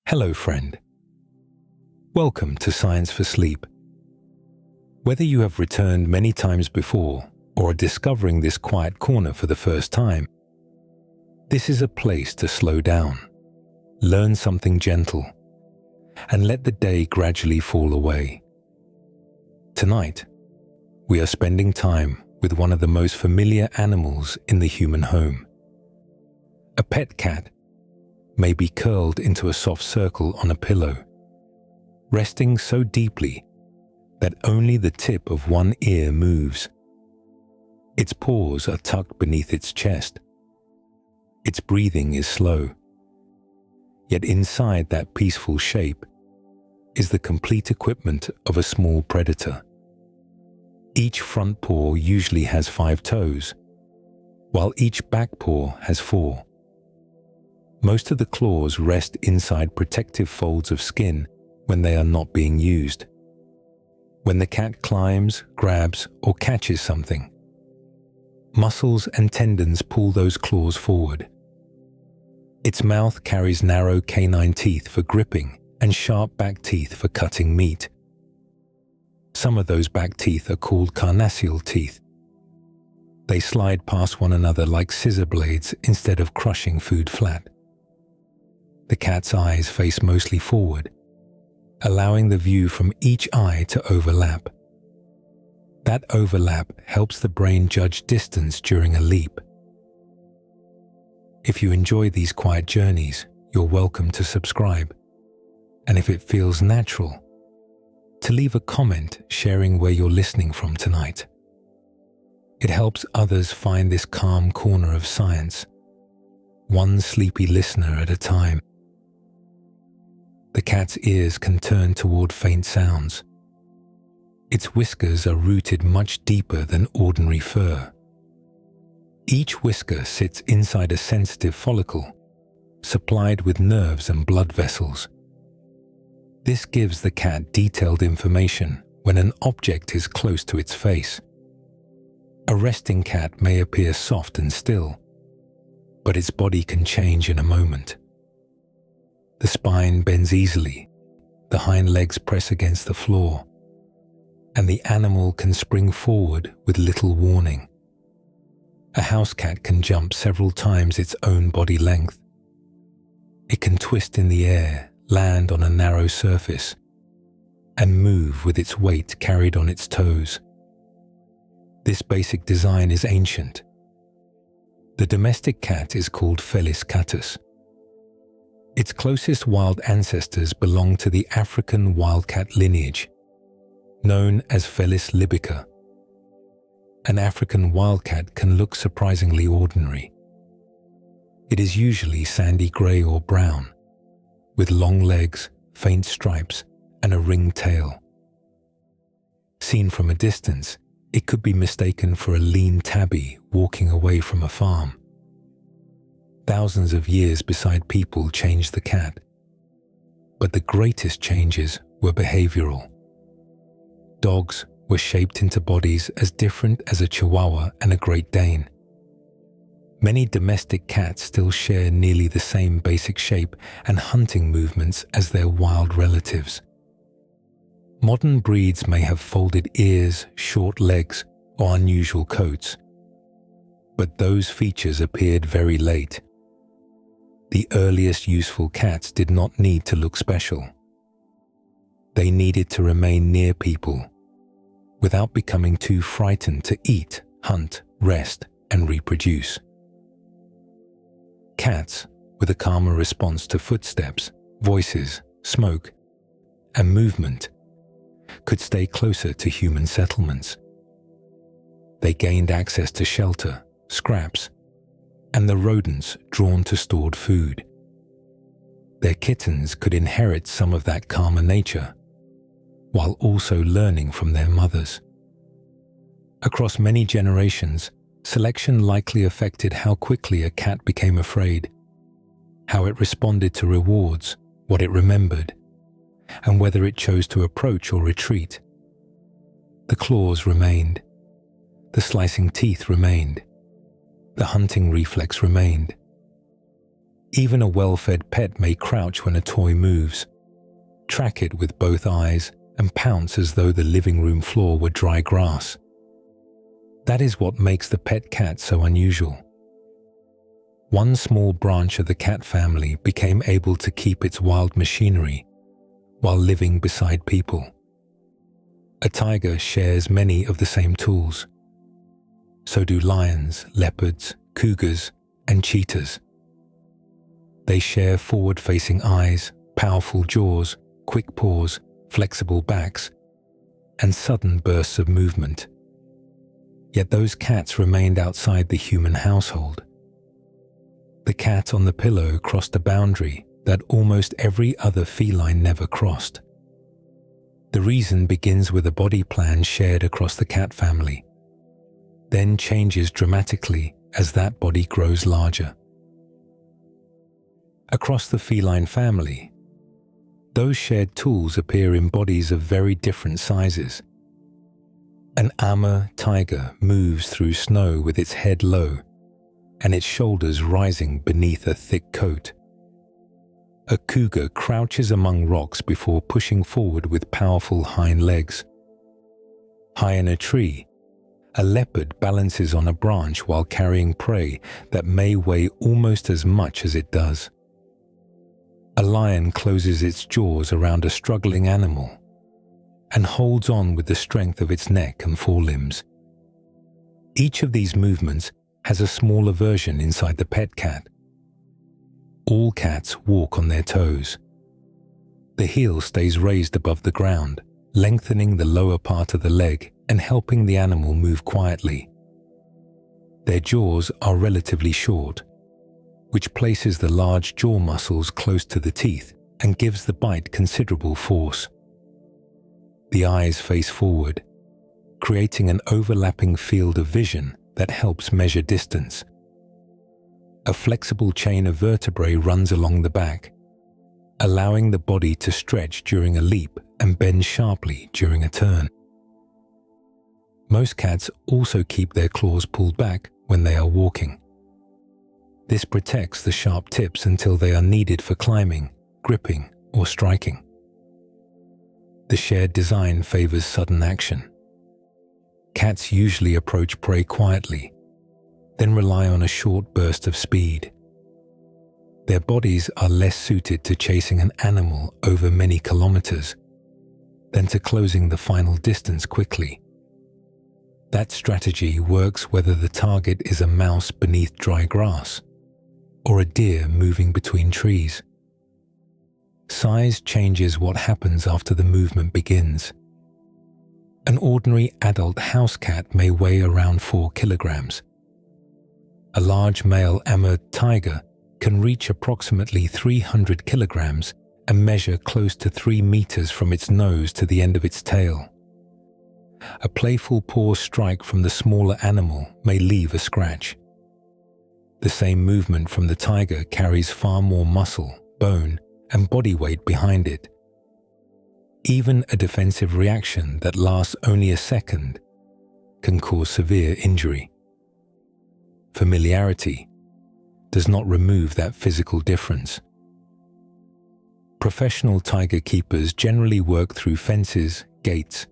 Hello, friend. Welcome to Science for Sleep. Whether you have returned many times before or are discovering this quiet corner for the first time, this is a place to slow down, learn something gentle, and let the day gradually fall away. Tonight, we are spending time with one of the most familiar animals in the human home. A pet cat may be curled into a soft circle on a pillow, resting so deeply that only the tip of one ear moves. Its paws are tucked beneath its chest. Its breathing is slow. Yet inside that peaceful shape is the complete equipment of a small predator. Each front paw usually has 5 toes, while each back paw has 4. Most of the claws rest inside protective folds of skin when they are not being used. When the cat climbs, grabs, or catches something, muscles and tendons pull those claws forward. Its mouth carries narrow canine teeth for gripping and sharp back teeth for cutting meat. Some of those back teeth are called carnassial teeth. They slide past one another like scissor blades instead of crushing food flat. The cat's eyes face mostly forward, allowing the view from each eye to overlap. That overlap helps the brain judge distance during a leap. If you enjoy these quiet journeys, you're welcome to subscribe. And if it feels natural, to leave a comment sharing where you're listening from tonight. It helps others find this calm corner of science, one sleepy listener at a time. The cat's ears can turn toward faint sounds. Its whiskers are rooted much deeper than ordinary fur. Each whisker sits inside a sensitive follicle, supplied with nerves and blood vessels. This gives the cat detailed information when an object is close to its face. A resting cat may appear soft and still, but its body can change in a moment. The spine bends easily, the hind legs press against the floor, and the animal can spring forward with little warning. A house cat can jump several times its own body length. It can twist in the air, land on a narrow surface, and move with its weight carried on its toes. This basic design is ancient. The domestic cat is called Felis catus. Its closest wild ancestors belong to the African wildcat lineage, known as Felis libica. An African wildcat can look surprisingly ordinary. It is usually sandy grey or brown, with long legs, faint stripes, and a ringed tail. Seen from a distance, it could be mistaken for a lean tabby walking away from a farm. Thousands of years beside people changed the cat, but the greatest changes were behavioral. Dogs were shaped into bodies as different as a Chihuahua and a Great Dane. Many domestic cats still share nearly the same basic shape and hunting movements as their wild relatives. Modern breeds may have folded ears, short legs, or unusual coats, but those features appeared very late. The earliest useful cats did not need to look special. They needed to remain near people, without becoming too frightened to eat, hunt, rest, and reproduce. Cats, with a calmer response to footsteps, voices, smoke, and movement, could stay closer to human settlements. They gained access to shelter, scraps, and the rodents drawn to stored food. Their kittens could inherit some of that calmer nature, while also learning from their mothers. Across many generations, selection likely affected how quickly a cat became afraid, how it responded to rewards, what it remembered, and whether it chose to approach or retreat. The claws remained. The slicing teeth remained. The hunting reflex remained. Even a well-fed pet may crouch when a toy moves, track it with both eyes, and pounce as though the living room floor were dry grass. That is what makes the pet cat so unusual. One small branch of the cat family became able to keep its wild machinery while living beside people. A tiger shares many of the same tools. So do lions, leopards, cougars, and cheetahs. They share forward-facing eyes, powerful jaws, quick paws, flexible backs, and sudden bursts of movement. Yet those cats remained outside the human household. The cat on the pillow crossed a boundary that almost every other feline never crossed. The reason begins with a body plan shared across the cat family, then changes dramatically as that body grows larger. Across the feline family, those shared tools appear in bodies of very different sizes. An Amur tiger moves through snow with its head low and its shoulders rising beneath a thick coat. A cougar crouches among rocks before pushing forward with powerful hind legs. High in a tree, a leopard balances on a branch while carrying prey that may weigh almost as much as it does. A lion closes its jaws around a struggling animal and holds on with the strength of its neck and forelimbs. Each of these movements has a smaller version inside the pet cat. All cats walk on their toes. The heel stays raised above the ground, lengthening the lower part of the leg and helping the animal move quietly. Their jaws are relatively short, which places the large jaw muscles close to the teeth and gives the bite considerable force. The eyes face forward, creating an overlapping field of vision that helps measure distance. A flexible chain of vertebrae runs along the back, allowing the body to stretch during a leap and bend sharply during a turn. Most cats also keep their claws pulled back when they are walking. This protects the sharp tips until they are needed for climbing, gripping, or striking. The shared design favors sudden action. Cats usually approach prey quietly, then rely on a short burst of speed. Their bodies are less suited to chasing an animal over many kilometers than to closing the final distance quickly. That strategy works whether the target is a mouse beneath dry grass or a deer moving between trees. Size changes what happens after the movement begins. An ordinary adult house cat may weigh around 4 kilograms. A large male Amur tiger can reach approximately 300 kilograms and measure close to 3 meters from its nose to the end of its tail. A playful paw strike from the smaller animal may leave a scratch. The same movement from the tiger carries far more muscle, bone, and body weight behind it. Even a defensive reaction that lasts only a second can cause severe injury. Familiarity does not remove that physical difference. Professional tiger keepers generally work through fences, gates,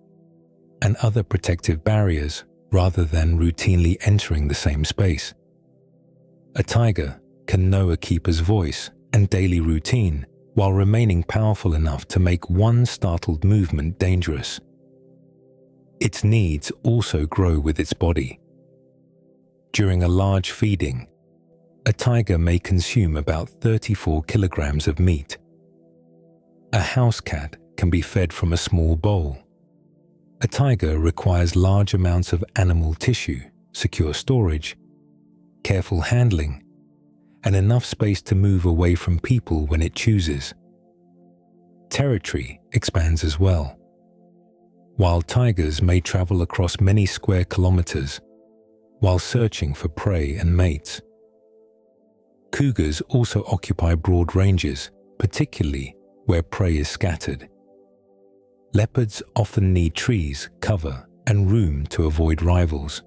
and other protective barriers rather than routinely entering the same space. A tiger can know a keeper's voice and daily routine while remaining powerful enough to make one startled movement dangerous. Its needs also grow with its body. During a large feeding, a tiger may consume about 34 kilograms of meat. A house cat can be fed from a small bowl. A tiger requires large amounts of animal tissue, secure storage, careful handling, and enough space to move away from people when it chooses. Territory expands as well. Wild tigers may travel across many square kilometers while searching for prey and mates. Cougars also occupy broad ranges, particularly where prey is scattered. Leopards often need trees, cover, and room to avoid rivals.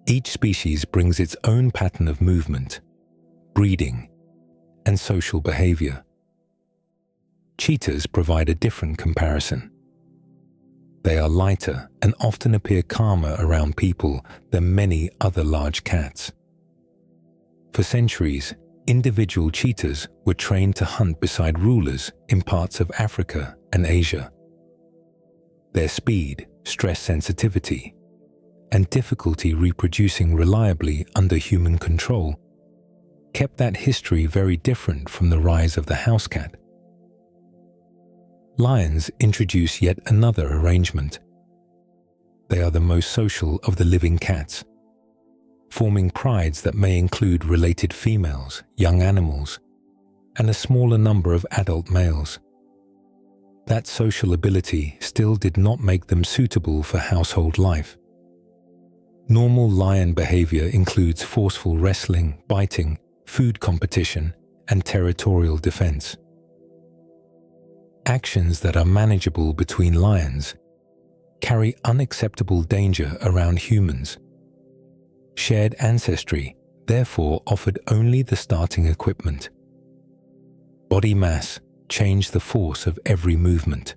Each species brings its own pattern of movement, breeding, and social behavior. Cheetahs provide a different comparison. They are lighter and often appear calmer around people than many other large cats. For centuries, individual cheetahs were trained to hunt beside rulers in parts of Africa and Asia. Their speed, stress sensitivity, and difficulty reproducing reliably under human control kept that history very different from the rise of the house cat. Lions introduce yet another arrangement. They are the most social of the living cats, forming prides that may include related females, young animals, and a smaller number of adult males. That social ability still did not make them suitable for household life. Normal lion behavior includes forceful wrestling, biting, food competition, and territorial defense. Actions that are manageable between lions carry unacceptable danger around humans. Shared ancestry therefore offered only the starting equipment. Body mass changed the force of every movement.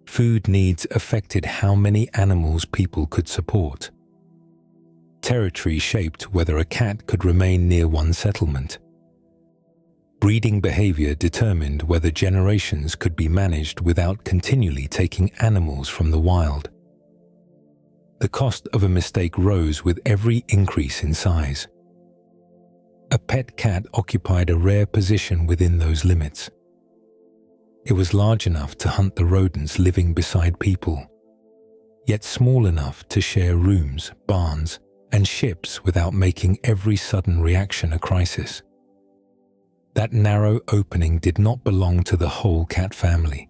Food needs affected how many animals people could support. Territory shaped whether a cat could remain near one settlement. Breeding behavior determined whether generations could be managed without continually taking animals from the wild. The cost of a mistake rose with every increase in size. A pet cat occupied a rare position within those limits. It was large enough to hunt the rodents living beside people, yet small enough to share rooms, barns, and ships without making every sudden reaction a crisis. That narrow opening did not belong to the whole cat family.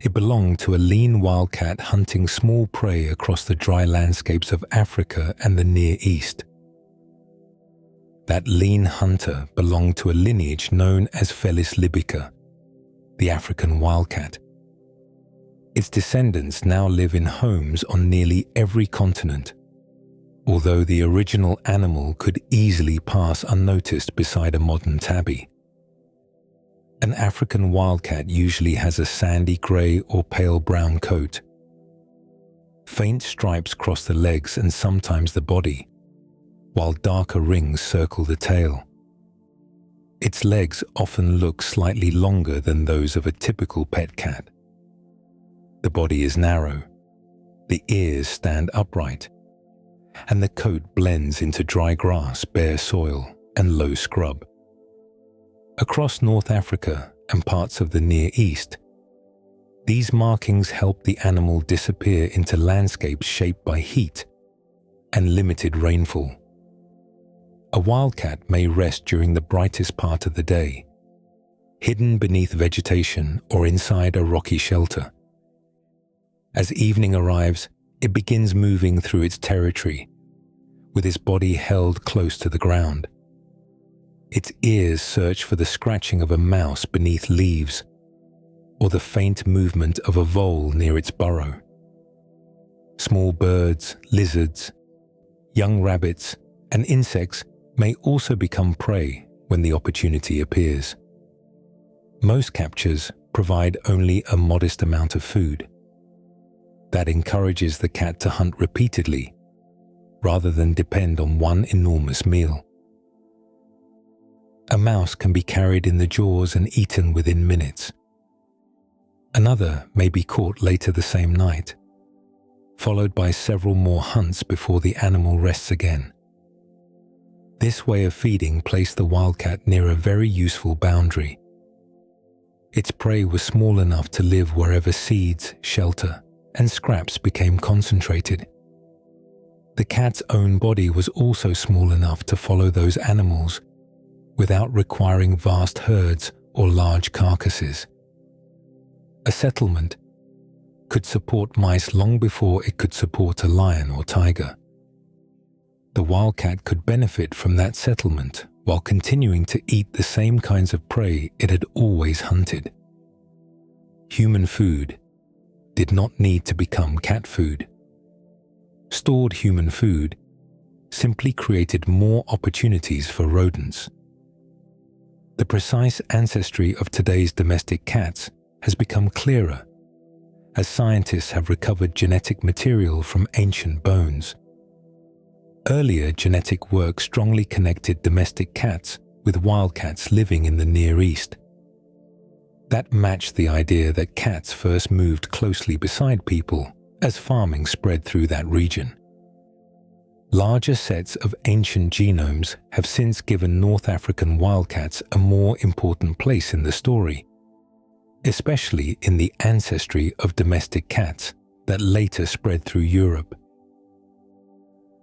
It belonged to a lean wildcat hunting small prey across the dry landscapes of Africa and the Near East. That lean hunter belonged to a lineage known as Felis libica, the African wildcat. Its descendants now live in homes on nearly every continent, although the original animal could easily pass unnoticed beside a modern tabby. An African wildcat usually has a sandy grey or pale brown coat. Faint stripes cross the legs and sometimes the body, while darker rings circle the tail. Its legs often look slightly longer than those of a typical pet cat. The body is narrow, the ears stand upright, and the coat blends into dry grass, bare soil, and low scrub. Across North Africa and parts of the Near East, these markings help the animal disappear into landscapes shaped by heat and limited rainfall. A wildcat may rest during the brightest part of the day, hidden beneath vegetation or inside a rocky shelter. As evening arrives, it begins moving through its territory, with its body held close to the ground. Its ears search for the scratching of a mouse beneath leaves, or the faint movement of a vole near its burrow. Small birds, lizards, young rabbits, and insects may also become prey when the opportunity appears. Most captures provide only a modest amount of food. That encourages the cat to hunt repeatedly, rather than depend on one enormous meal. A mouse can be carried in the jaws and eaten within minutes. Another may be caught later the same night, followed by several more hunts before the animal rests again. This way of feeding placed the wildcat near a very useful boundary. Its prey was small enough to live wherever seeds, shelter, and scraps became concentrated. The cat's own body was also small enough to follow those animals without requiring vast herds or large carcasses. A settlement could support mice long before it could support a lion or tiger. The wildcat could benefit from that settlement while continuing to eat the same kinds of prey it had always hunted. Human food did not need to become cat food. Stored human food simply created more opportunities for rodents. The precise ancestry of today's domestic cats has become clearer as scientists have recovered genetic material from ancient bones. Earlier genetic work strongly connected domestic cats with wildcats living in the Near East. That matched the idea that cats first moved closely beside people as farming spread through that region. Larger sets of ancient genomes have since given North African wildcats a more important place in the story, especially in the ancestry of domestic cats that later spread through Europe.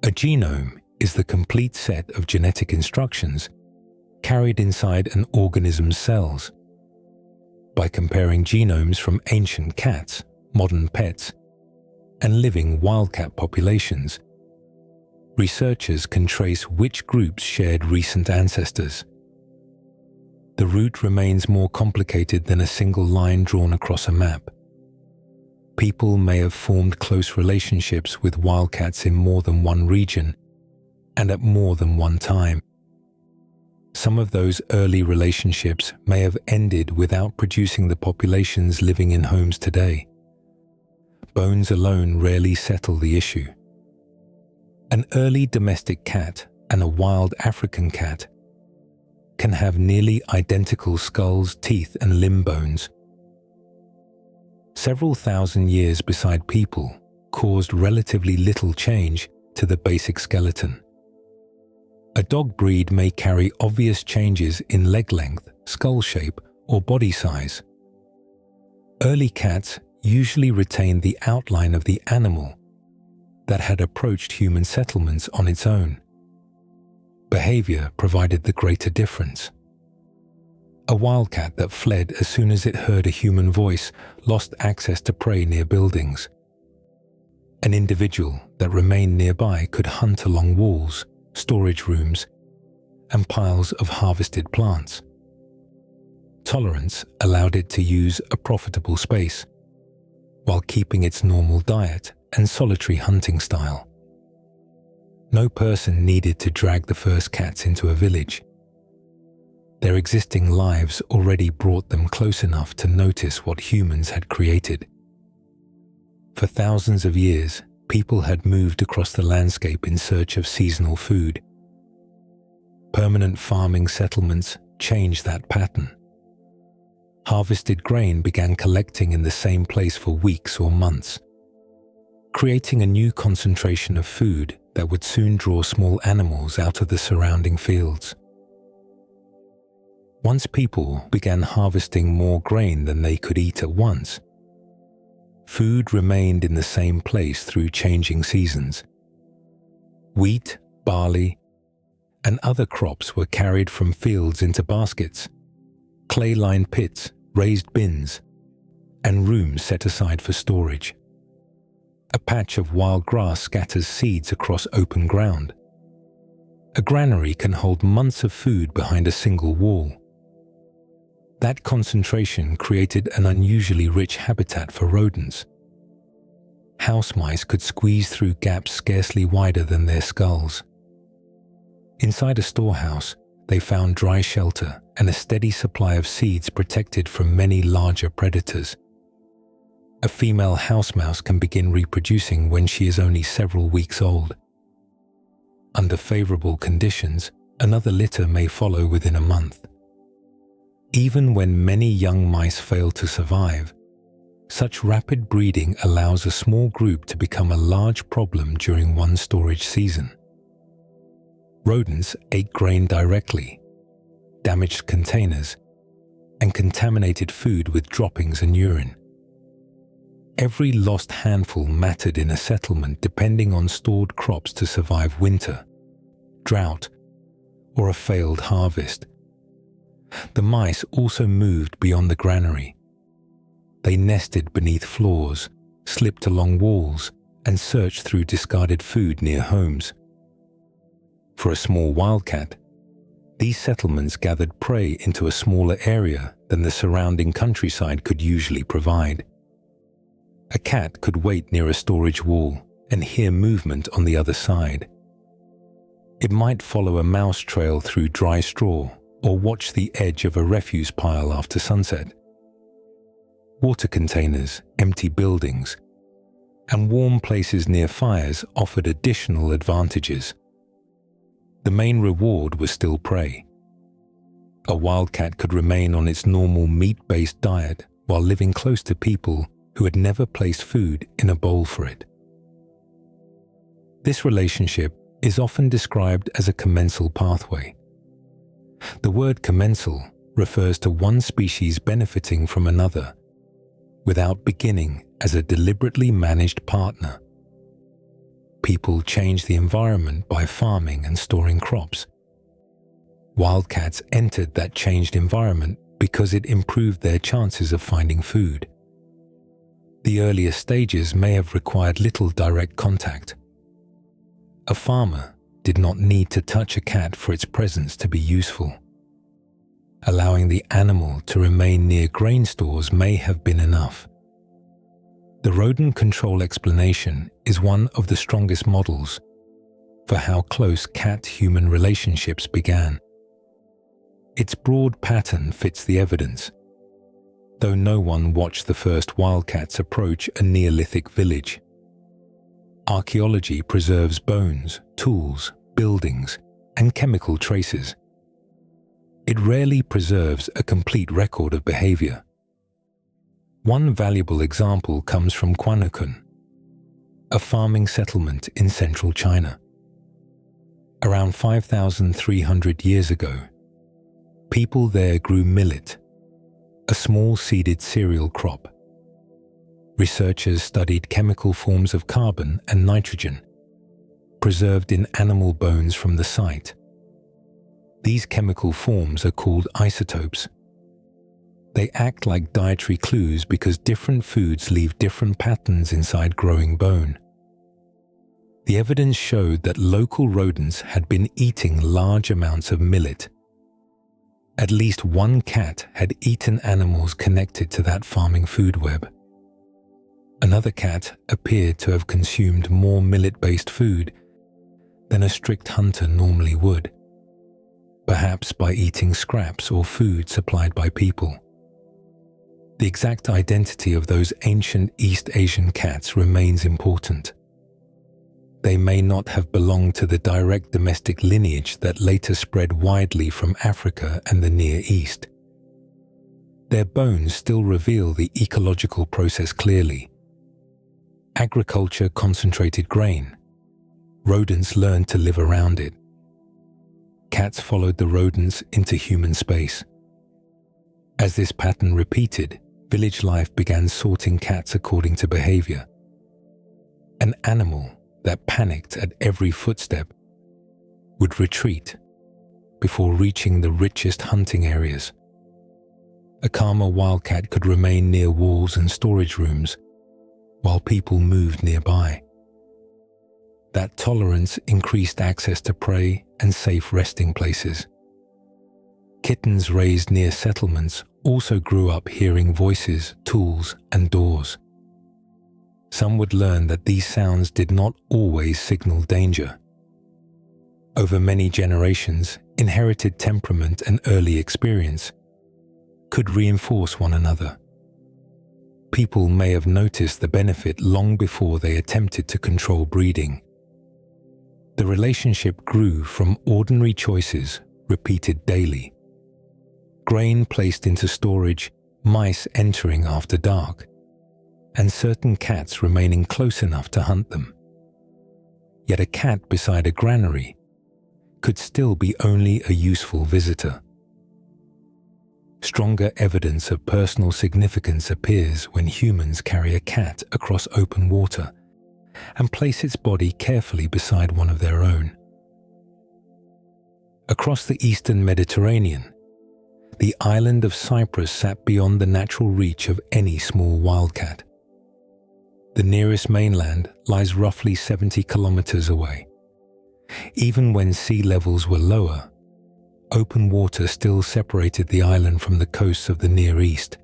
A genome is the complete set of genetic instructions carried inside an organism's cells. By comparing genomes from ancient cats, modern pets, and living wildcat populations, researchers can trace which groups shared recent ancestors. The route remains more complicated than a single line drawn across a map. People may have formed close relationships with wildcats in more than one region and at more than one time. Some of those early relationships may have ended without producing the populations living in homes today. Bones alone rarely settle the issue. An early domestic cat and a wild African cat can have nearly identical skulls, teeth, and limb bones. Several thousand years beside people caused relatively little change to the basic skeleton. A dog breed may carry obvious changes in leg length, skull shape, or body size. Early cats usually retained the outline of the animal that had approached human settlements on its own. Behavior provided the greater difference. A wildcat that fled as soon as it heard a human voice lost access to prey near buildings. An individual that remained nearby could hunt along walls, storage rooms, and piles of harvested plants. Tolerance allowed it to use a profitable space, while keeping its normal diet and solitary hunting style. No person needed to drag the first cats into a village. Their existing lives already brought them close enough to notice what humans had created. For thousands of years, people had moved across the landscape in search of seasonal food. Permanent farming settlements changed that pattern. Harvested grain began collecting in the same place for weeks or months, creating a new concentration of food that would soon draw small animals out of the surrounding fields. Once people began harvesting more grain than they could eat at once, food remained in the same place through changing seasons. Wheat, barley, and other crops were carried from fields into baskets, clay-lined pits, raised bins, and rooms set aside for storage. A patch of wild grass scatters seeds across open ground. A granary can hold months of food behind a single wall. That concentration created an unusually rich habitat for rodents. House mice could squeeze through gaps scarcely wider than their skulls. Inside a storehouse, they found dry shelter and a steady supply of seeds protected from many larger predators. A female house mouse can begin reproducing when she is only several weeks old. Under favorable conditions, another litter may follow within a month. Even when many young mice fail to survive, such rapid breeding allows a small group to become a large problem during one storage season. Rodents ate grain directly, damaged containers, and contaminated food with droppings and urine. Every lost handful mattered in a settlement depending on stored crops to survive winter, drought, or a failed harvest. The mice also moved beyond the granary. They nested beneath floors, slipped along walls, and searched through discarded food near homes. For a small wildcat, these settlements gathered prey into a smaller area than the surrounding countryside could usually provide. A cat could wait near a storage wall and hear movement on the other side. It might follow a mouse trail through dry straw or watch the edge of a refuse pile after sunset. Water containers, empty buildings, and warm places near fires offered additional advantages. The main reward was still prey. A wildcat could remain on its normal meat-based diet while living close to people who had never placed food in a bowl for it. This relationship is often described as a commensal pathway. The word commensal refers to one species benefiting from another without beginning as a deliberately managed partner. People change the environment by farming and storing crops. Wildcats entered that changed environment because it improved their chances of finding food. The earlier stages may have required little direct contact. A farmer did not need to touch a cat for its presence to be useful. Allowing the animal to remain near grain stores may have been enough. The rodent control explanation is one of the strongest models for how close cat-human relationships began. Its broad pattern fits the evidence, though no one watched the first wildcats approach a Neolithic village. Archaeology preserves bones, tools, buildings, and chemical traces. It rarely preserves a complete record of behavior. One valuable example comes from Quanakun, a farming settlement in central China. Around 5,300 years ago, people there grew millet, a small seeded cereal crop. Researchers studied chemical forms of carbon and nitrogen, preserved in animal bones from the site. These chemical forms are called isotopes. They act like dietary clues because different foods leave different patterns inside growing bone. The evidence showed that local rodents had been eating large amounts of millet. At least one cat had eaten animals connected to that farming food web. Another cat appeared to have consumed more millet-based food than a strict hunter normally would, perhaps by eating scraps or food supplied by people. The exact identity of those ancient East Asian cats remains important. They may not have belonged to the direct domestic lineage that later spread widely from Africa and the Near East. Their bones still reveal the ecological process clearly. Agriculture concentrated grain. Rodents learned to live around it. Cats followed the rodents into human space. As this pattern repeated, village life began sorting cats according to behavior. An animal that panicked at every footstep would retreat before reaching the richest hunting areas. A calmer wildcat could remain near walls and storage rooms while people moved nearby. That tolerance increased access to prey and safe resting places. Kittens raised near settlements also grew up hearing voices, tools, and doors. Some would learn that these sounds did not always signal danger. Over many generations, inherited temperament and early experience could reinforce one another. People may have noticed the benefit long before they attempted to control breeding. The relationship grew from ordinary choices repeated daily. Grain placed into storage, mice entering after dark, and certain cats remaining close enough to hunt them. Yet a cat beside a granary could still be only a useful visitor. Stronger evidence of personal significance appears when humans carry a cat across open water and place its body carefully beside one of their own. Across the eastern Mediterranean, the island of Cyprus sat beyond the natural reach of any small wildcat. The nearest mainland lies roughly 70 kilometers away. Even when sea levels were lower, open water still separated the island from the coasts of the Near East.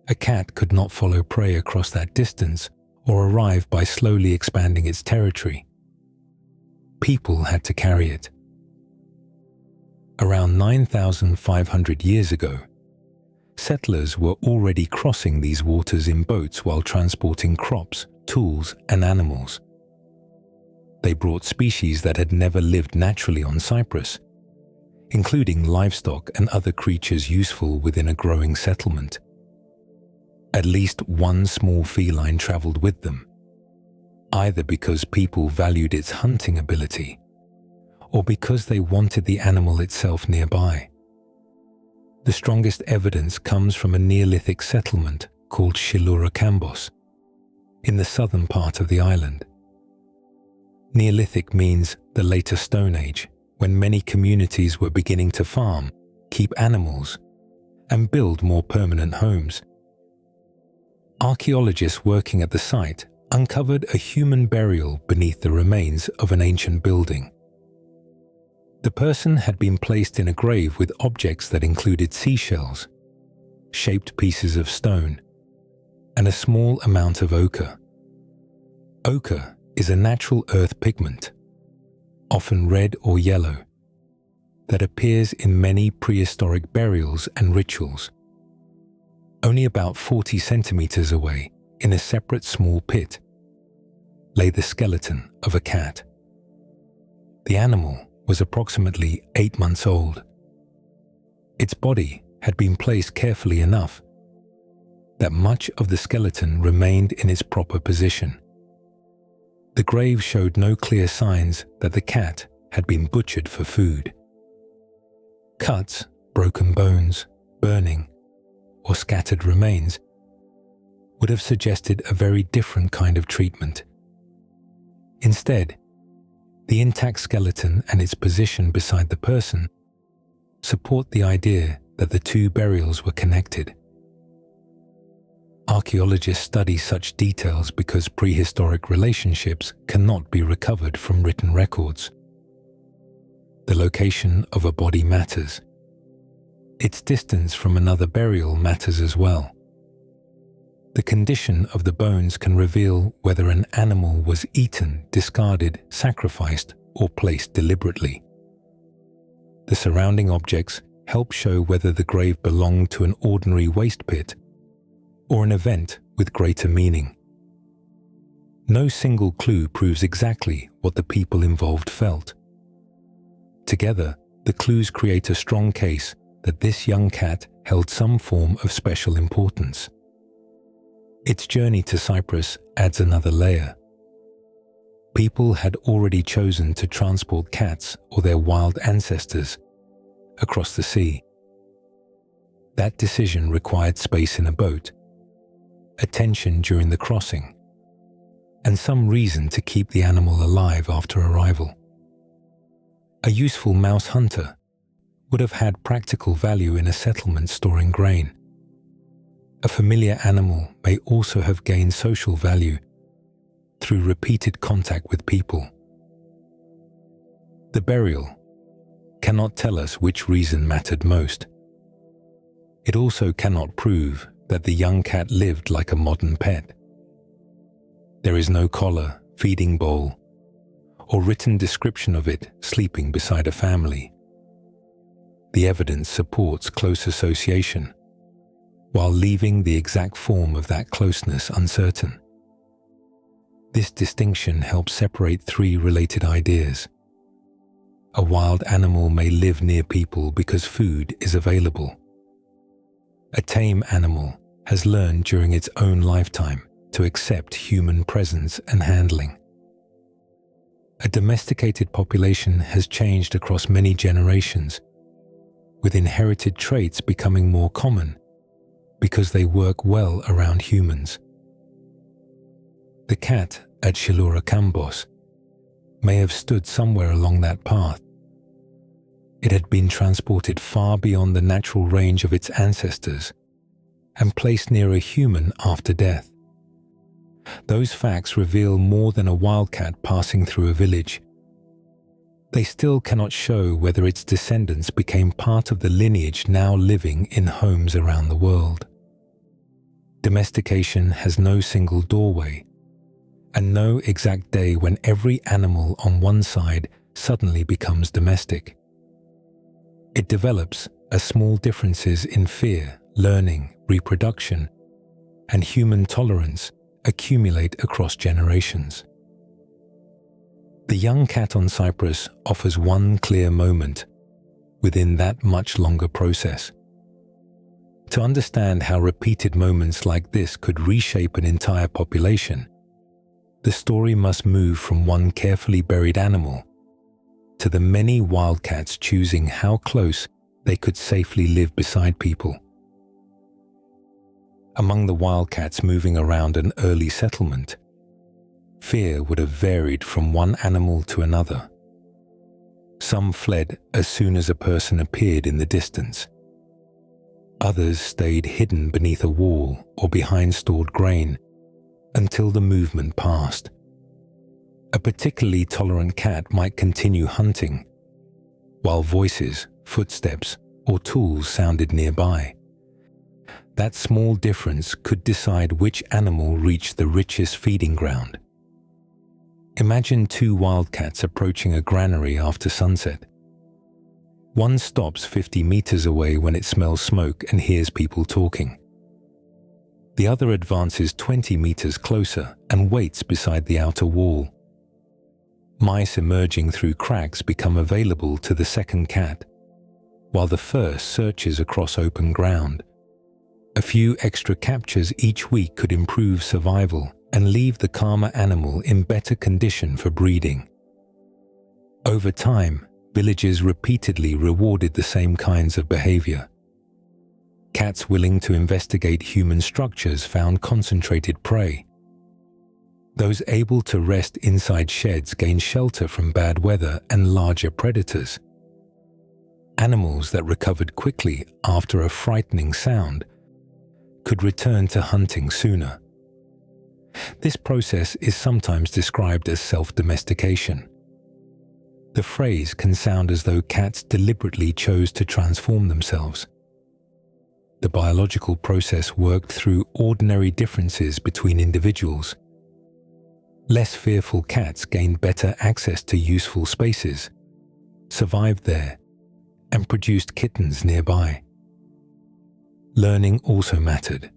A cat could not follow prey across that distance or arrive by slowly expanding its territory. People had to carry it. Around 9,500 years ago, settlers were already crossing these waters in boats while transporting crops, tools, and animals. They brought species that had never lived naturally on Cyprus, including livestock and other creatures useful within a growing settlement. At least one small feline traveled with them, either because people valued its hunting ability or because they wanted the animal itself nearby. The strongest evidence comes from a Neolithic settlement called Shilura-Kambos in the southern part of the island. Neolithic means the later Stone Age, when many communities were beginning to farm, keep animals, and build more permanent homes. Archaeologists working at the site uncovered a human burial beneath the remains of an ancient building. The person had been placed in a grave with objects that included seashells, shaped pieces of stone, and a small amount of ochre. Ochre is a natural earth pigment, often red or yellow, that appears in many prehistoric burials and rituals. Only about 40 centimeters away, in a separate small pit, lay the skeleton of a cat. The animal was approximately 8 months old. Its body had been placed carefully enough that much of the skeleton remained in its proper position. The grave showed no clear signs that the cat had been butchered for food. Cuts, broken bones, burning, or scattered remains would have suggested a very different kind of treatment. Instead, the intact skeleton and its position beside the person support the idea that the two burials were connected. Archaeologists study such details because prehistoric relationships cannot be recovered from written records. The location of a body matters. Its distance from another burial matters as well. The condition of the bones can reveal whether an animal was eaten, discarded, sacrificed, or placed deliberately. The surrounding objects help show whether the grave belonged to an ordinary waste pit or an event with greater meaning. No single clue proves exactly what the people involved felt. Together, the clues create a strong case that this young cat held some form of special importance. Its journey to Cyprus adds another layer. People had already chosen to transport cats or their wild ancestors across the sea. That decision required space in a boat, attention during the crossing, and some reason to keep the animal alive after arrival. A useful mouse hunter would have had practical value in a settlement storing grain. A familiar animal may also have gained social value through repeated contact with people. The burial cannot tell us which reason mattered most. It also cannot prove that the young cat lived like a modern pet. There is no collar, feeding bowl, or written description of it sleeping beside a family. The evidence supports close association, while leaving the exact form of that closeness uncertain. This distinction helps separate three related ideas. A wild animal may live near people because food is available. A tame animal has learned during its own lifetime to accept human presence and handling. A domesticated population has changed across many generations, with inherited traits becoming more common because they work well around humans. The cat at Shilura-Kambos may have stood somewhere along that path. It had been transported far beyond the natural range of its ancestors and placed near a human after death. Those facts reveal more than a wildcat passing through a village. They still cannot show whether its descendants became part of the lineage now living in homes around the world. Domestication has no single doorway, and no exact day when every animal on one side suddenly becomes domestic. It develops as small differences in fear, learning, reproduction, and human tolerance accumulate across generations. The young cat on Cyprus offers one clear moment within that much longer process. To understand how repeated moments like this could reshape an entire population, the story must move from one carefully buried animal to the many wildcats choosing how close they could safely live beside people. Among the wildcats moving around an early settlement, fear would have varied from one animal to another. Some fled as soon as a person appeared in the distance. Others stayed hidden beneath a wall or behind stored grain until the movement passed. A particularly tolerant cat might continue hunting, while voices, footsteps, or tools sounded nearby. That small difference could decide which animal reached the richest feeding ground. Imagine two wildcats approaching a granary after sunset. One stops 50 meters away when it smells smoke and hears people talking. The other advances 20 meters closer and waits beside the outer wall. Mice emerging through cracks become available to the second cat, while the first searches across open ground. A few extra captures each week could improve survival and leave the calmer animal in better condition for breeding. Over time, villages repeatedly rewarded the same kinds of behavior. Cats willing to investigate human structures found concentrated prey. Those able to rest inside sheds gained shelter from bad weather and larger predators. Animals that recovered quickly after a frightening sound could return to hunting sooner. This process is sometimes described as self-domestication. The phrase can sound as though cats deliberately chose to transform themselves. The biological process worked through ordinary differences between individuals. Less fearful cats gained better access to useful spaces, survived there, and produced kittens nearby. Learning also mattered.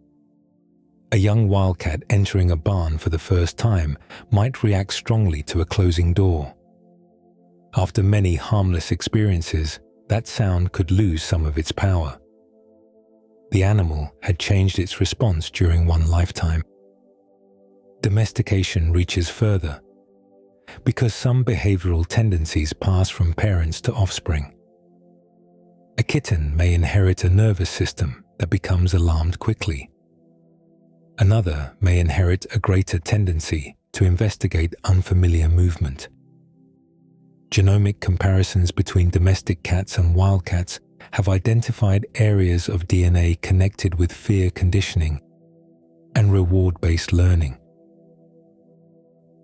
A young wildcat entering a barn for the first time might react strongly to a closing door. After many harmless experiences, that sound could lose some of its power. The animal had changed its response during one lifetime. Domestication reaches further, because some behavioral tendencies pass from parents to offspring. A kitten may inherit a nervous system that becomes alarmed quickly. Another may inherit a greater tendency to investigate unfamiliar movement. Genomic comparisons between domestic cats and wildcats have identified areas of DNA connected with fear conditioning and reward-based learning.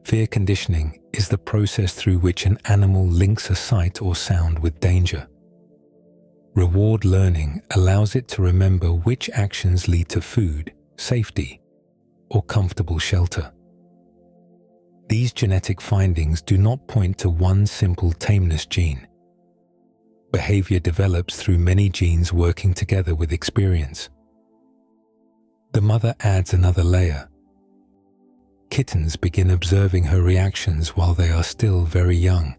Fear conditioning is the process through which an animal links a sight or sound with danger. Reward learning allows it to remember which actions lead to food, safety, or comfortable shelter. These genetic findings do not point to one simple tameness gene. Behavior develops through many genes working together with experience. The mother adds another layer. Kittens begin observing her reactions while they are still very young.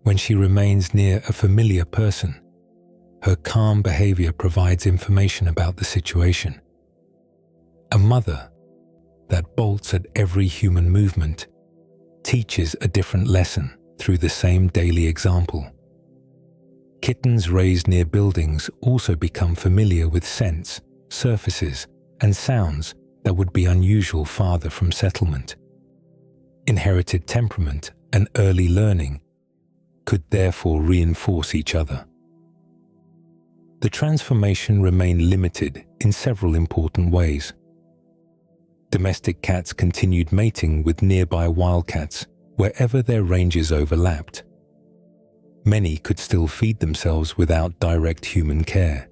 When she remains near a familiar person, her calm behavior provides information about the situation. A mother that bolts at every human movement teaches a different lesson through the same daily example. Kittens raised near buildings also become familiar with scents, surfaces, and sounds that would be unusual farther from settlement. Inherited temperament and early learning could therefore reinforce each other. The transformation remained limited in several important ways. Domestic cats continued mating with nearby wildcats wherever their ranges overlapped. Many could still feed themselves without direct human care.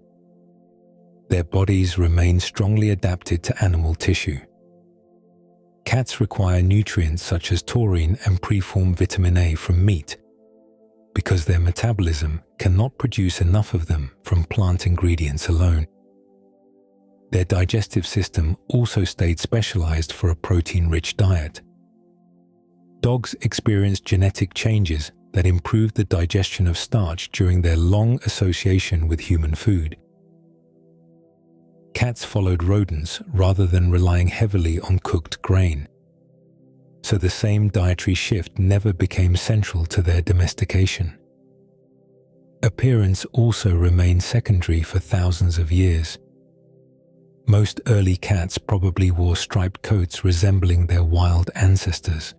Their bodies remained strongly adapted to animal tissue. Cats require nutrients such as taurine and preformed vitamin A from meat. because their metabolism cannot produce enough of them from plant ingredients alone. Their digestive system also stayed specialized for a protein-rich diet. Dogs experienced genetic changes that improved the digestion of starch during their long association with human food. Cats followed rodents rather than relying heavily on cooked grain, so the same dietary shift never became central to their domestication. Appearance also remained secondary for thousands of years. Most early cats probably wore striped coats resembling their wild ancestors.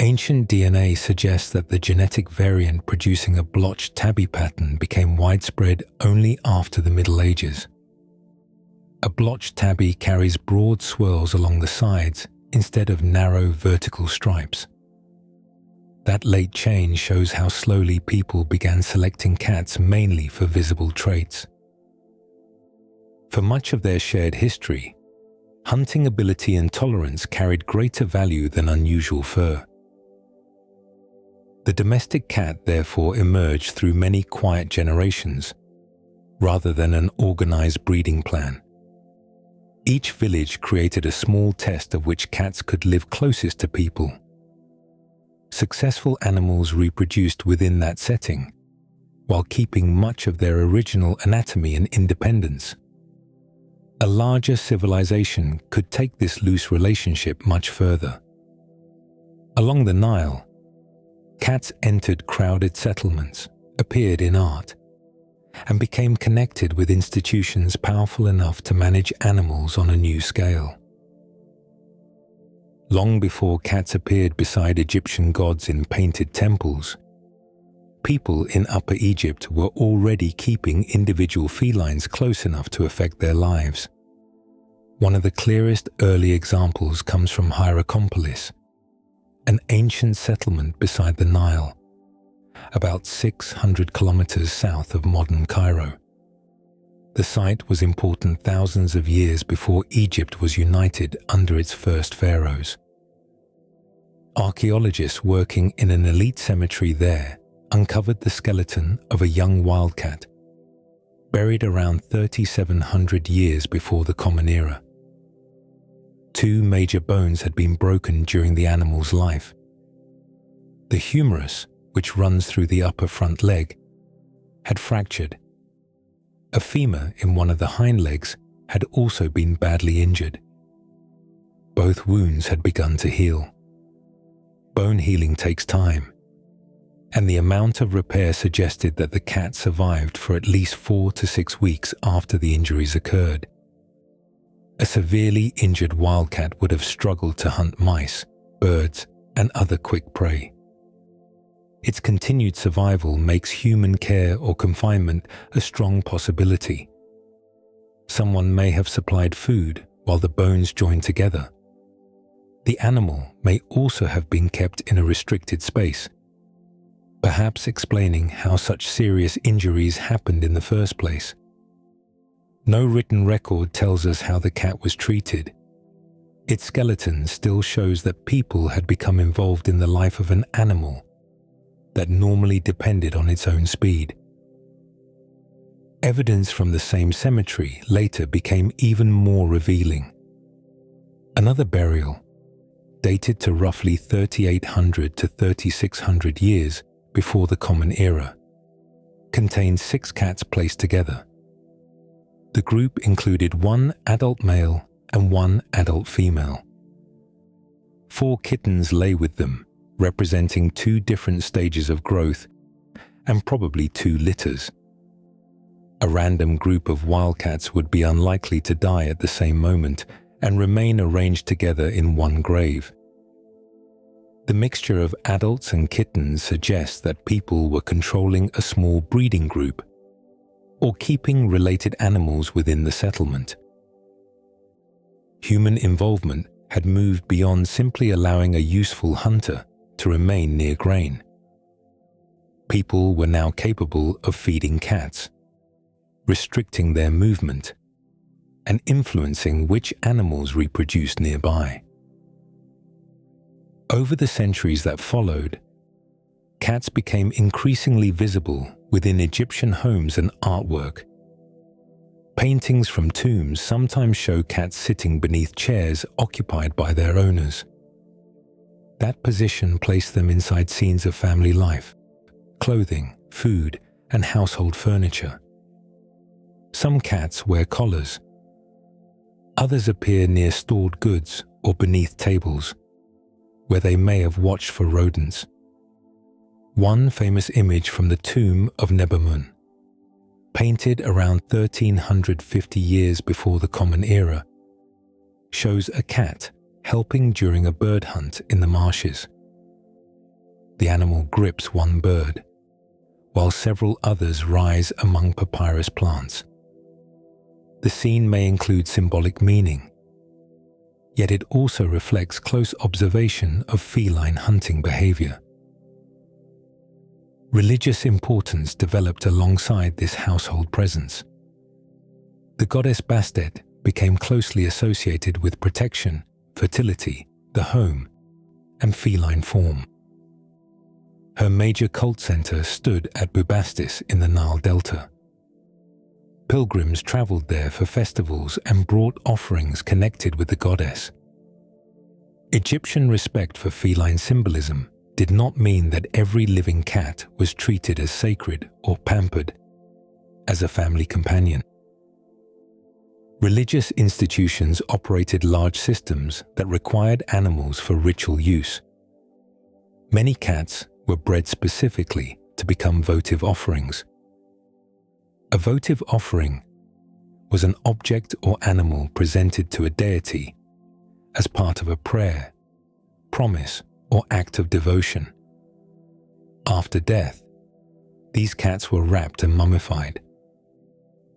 Ancient DNA suggests that the genetic variant producing a blotched tabby pattern became widespread only after the Middle Ages. A blotched tabby carries broad swirls along the sides instead of narrow vertical stripes. That late change shows how slowly people began selecting cats mainly for visible traits. For much of their shared history, hunting ability and tolerance carried greater value than unusual fur. The domestic cat therefore emerged through many quiet generations, rather than an organized breeding plan. Each village created a small test of which cats could live closest to people. Successful animals reproduced within that setting, while keeping much of their original anatomy and independence. A larger civilization could take this loose relationship much further. Along the Nile, cats entered crowded settlements, appeared in art, and became connected with institutions powerful enough to manage animals on a new scale. Long before cats appeared beside Egyptian gods in painted temples, people in Upper Egypt were already keeping individual felines close enough to affect their lives. One of the clearest early examples comes from Hierakonpolis, an ancient settlement beside the Nile, about 600 kilometers south of modern Cairo. The site was important thousands of years before Egypt was united under its first pharaohs. Archaeologists working in an elite cemetery there uncovered the skeleton of a young wildcat, buried around 3,700 years before the Common Era. 2 major bones had been broken during the animal's life. The humerus, which runs through the upper front leg, had fractured. A femur in one of the hind legs had also been badly injured. Both wounds had begun to heal. Bone healing takes time, and the amount of repair suggested that the cat survived for at least 4 to 6 weeks after the injuries occurred. A severely injured wildcat would have struggled to hunt mice, birds, and other quick prey. Its continued survival makes human care or confinement a strong possibility. Someone may have supplied food while the bones joined together. The animal may also have been kept in a restricted space, perhaps explaining how such serious injuries happened in the first place. No written record tells us how the cat was treated. Its skeleton still shows that people had become involved in the life of an animal that normally depended on its own speed. Evidence from the same cemetery later became even more revealing. Another burial, dated to roughly 3,800 to 3,600 years before the Common Era, contained 6 cats placed together. The group included 1 adult male and 1 adult female. 4 kittens lay with them, representing 2 different stages of growth and probably 2 litters. A random group of wildcats would be unlikely to die at the same moment and remain arranged together in one grave. The mixture of adults and kittens suggests that people were controlling a small breeding group or keeping related animals within the settlement. Human involvement had moved beyond simply allowing a useful hunter to remain near grain. People were now capable of feeding cats, restricting their movement, and influencing which animals reproduced nearby. Over the centuries that followed, cats became increasingly visible within Egyptian homes and artwork. Paintings from tombs sometimes show cats sitting beneath chairs occupied by their owners. That position placed them inside scenes of family life, clothing, food, and household furniture. Some cats wear collars. Others appear near stored goods or beneath tables, where they may have watched for rodents. One famous image from the tomb of Nebamun, painted around 1350 years before the Common Era, shows a cat helping during a bird hunt in the marshes. The animal grips one bird, while several others rise among papyrus plants. The scene may include symbolic meaning, yet it also reflects close observation of feline hunting behavior. Religious importance developed alongside this household presence. The goddess Bastet became closely associated with protection, fertility, the home, and feline form. Her major cult center stood at Bubastis in the Nile Delta. Pilgrims traveled there for festivals and brought offerings connected with the goddess. Egyptian respect for feline symbolism did not mean that every living cat was treated as sacred or pampered as a family companion. Religious institutions operated large systems that required animals for ritual use. Many cats were bred specifically to become votive offerings. A votive offering was an object or animal presented to a deity as part of a prayer, promise, or act of devotion. After death, these cats were wrapped and mummified.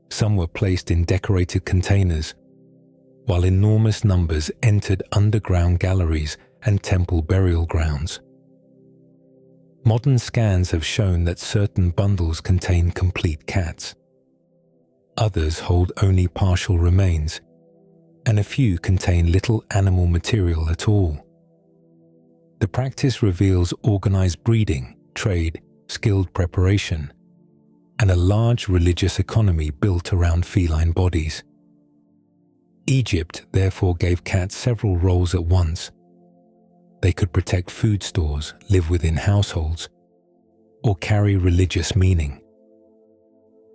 Some were placed in decorated containers, while enormous numbers entered underground galleries and temple burial grounds. Modern scans have shown that certain bundles contain complete cats. Others hold only partial remains, and a few contain little animal material at all. The practice reveals organized breeding, trade, skilled preparation, and a large religious economy built around feline bodies. Egypt therefore gave cats several roles at once. They could protect food stores, live within households, or carry religious meaning.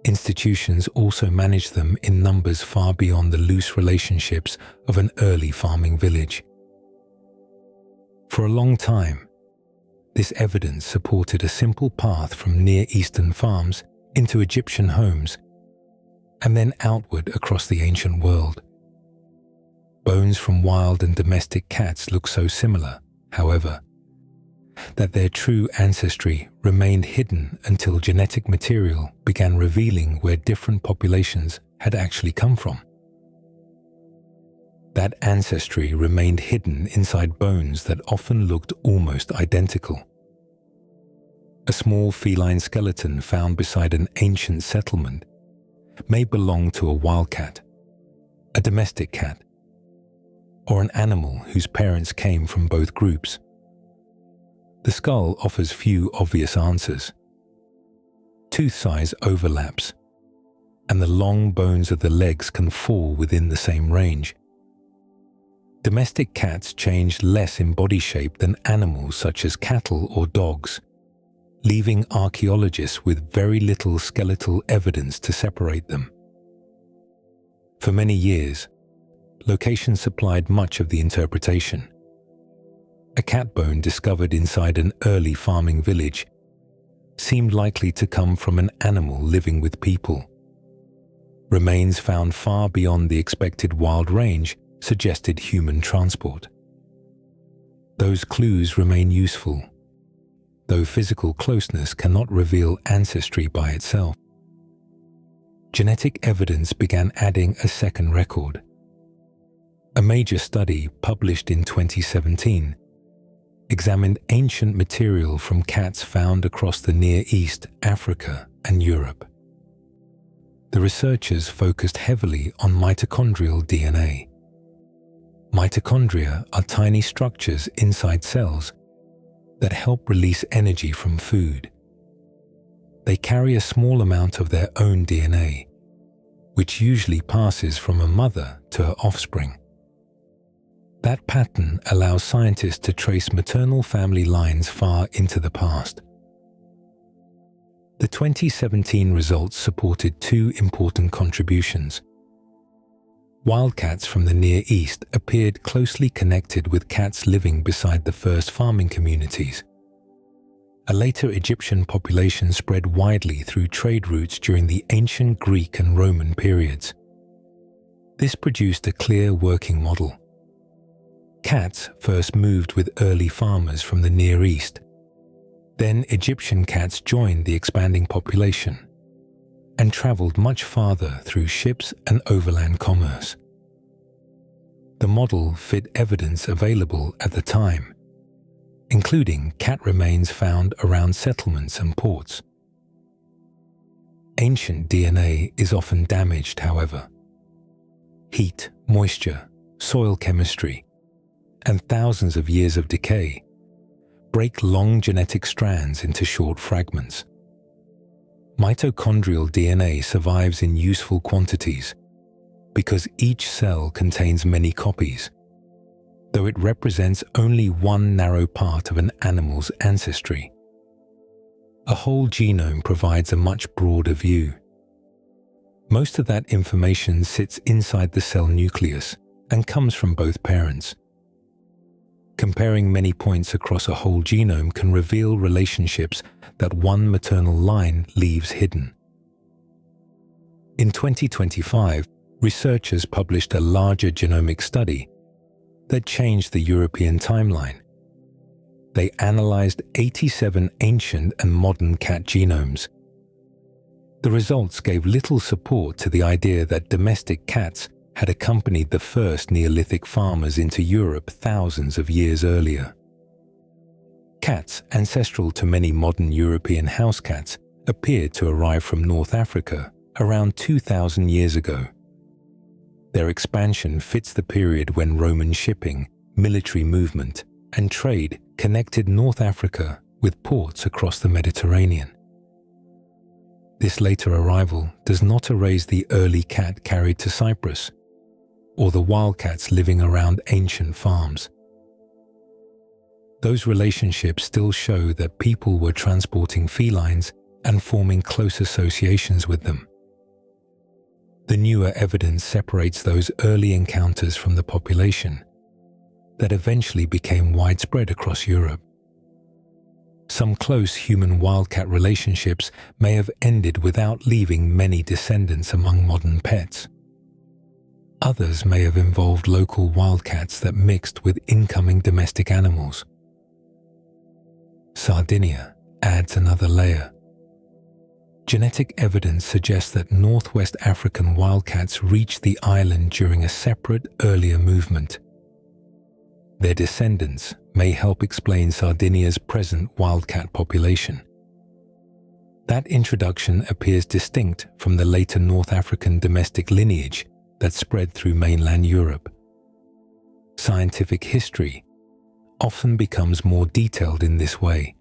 Institutions also managed them in numbers far beyond the loose relationships of an early farming village. For a long time, this evidence supported a simple path from Near Eastern farms into Egyptian homes, and then outward across the ancient world. Bones from wild and domestic cats look so similar, however, that their true ancestry remained hidden until genetic material began revealing where different populations had actually come from. That ancestry remained hidden inside bones that often looked almost identical. A small feline skeleton found beside an ancient settlement may belong to a wildcat, a domestic cat, or an animal whose parents came from both groups. The skull offers few obvious answers. Tooth size overlaps, and the long bones of the legs can fall within the same range. Domestic cats change less in body shape than animals such as cattle or dogs, leaving archaeologists with very little skeletal evidence to separate them. For many years, location supplied much of the interpretation. A cat bone discovered inside an early farming village seemed likely to come from an animal living with people. Remains found far beyond the expected wild range suggested human transport. Those clues remain useful, though physical closeness cannot reveal ancestry by itself. Genetic evidence began adding a second record. A major study published in 2017 examined ancient material from cats found across the Near East, Africa, and Europe. The researchers focused heavily on mitochondrial DNA. Mitochondria are tiny structures inside cells that help release energy from food. They carry a small amount of their own DNA, which usually passes from a mother to her offspring. That pattern allows scientists to trace maternal family lines far into the past. The 2017 results supported two important contributions. Wildcats from the Near East appeared closely connected with cats living beside the first farming communities. A later Egyptian population spread widely through trade routes during the ancient Greek and Roman periods. This produced a clear working model. Cats first moved with early farmers from the Near East. Then Egyptian cats joined the expanding population and traveled much farther through ships and overland commerce. The model fit evidence available at the time, including cat remains found around settlements and ports. Ancient DNA is often damaged, however. Heat, moisture, soil chemistry, and thousands of years of decay break long genetic strands into short fragments. Mitochondrial DNA survives in useful quantities because each cell contains many copies, though it represents only one narrow part of an animal's ancestry. A whole genome provides a much broader view. Most of that information sits inside the cell nucleus and comes from both parents. Comparing many points across a whole genome can reveal relationships that one maternal line leaves hidden. In 2025, researchers published a larger genomic study that changed the European timeline. They analyzed 87 ancient and modern cat genomes. The results gave little support to the idea that domestic cats had accompanied the first Neolithic farmers into Europe thousands of years earlier. Cats ancestral to many modern European house cats appeared to arrive from North Africa around 2,000 years ago. Their expansion fits the period when Roman shipping, military movement, and trade connected North Africa with ports across the Mediterranean. This later arrival does not erase the early cat carried to Cyprus, or the wildcats living around ancient farms. Those relationships still show that people were transporting felines and forming close associations with them. The newer evidence separates those early encounters from the population that eventually became widespread across Europe. Some close human-wildcat relationships may have ended without leaving many descendants among modern pets. Others may have involved local wildcats that mixed with incoming domestic animals. Sardinia adds another layer. Genetic evidence suggests that Northwest African wildcats reached the island during a separate, earlier movement. Their descendants may help explain Sardinia's present wildcat population. That introduction appears distinct from the later North African domestic lineage that spread through mainland Europe. Scientific history often becomes more detailed in this way.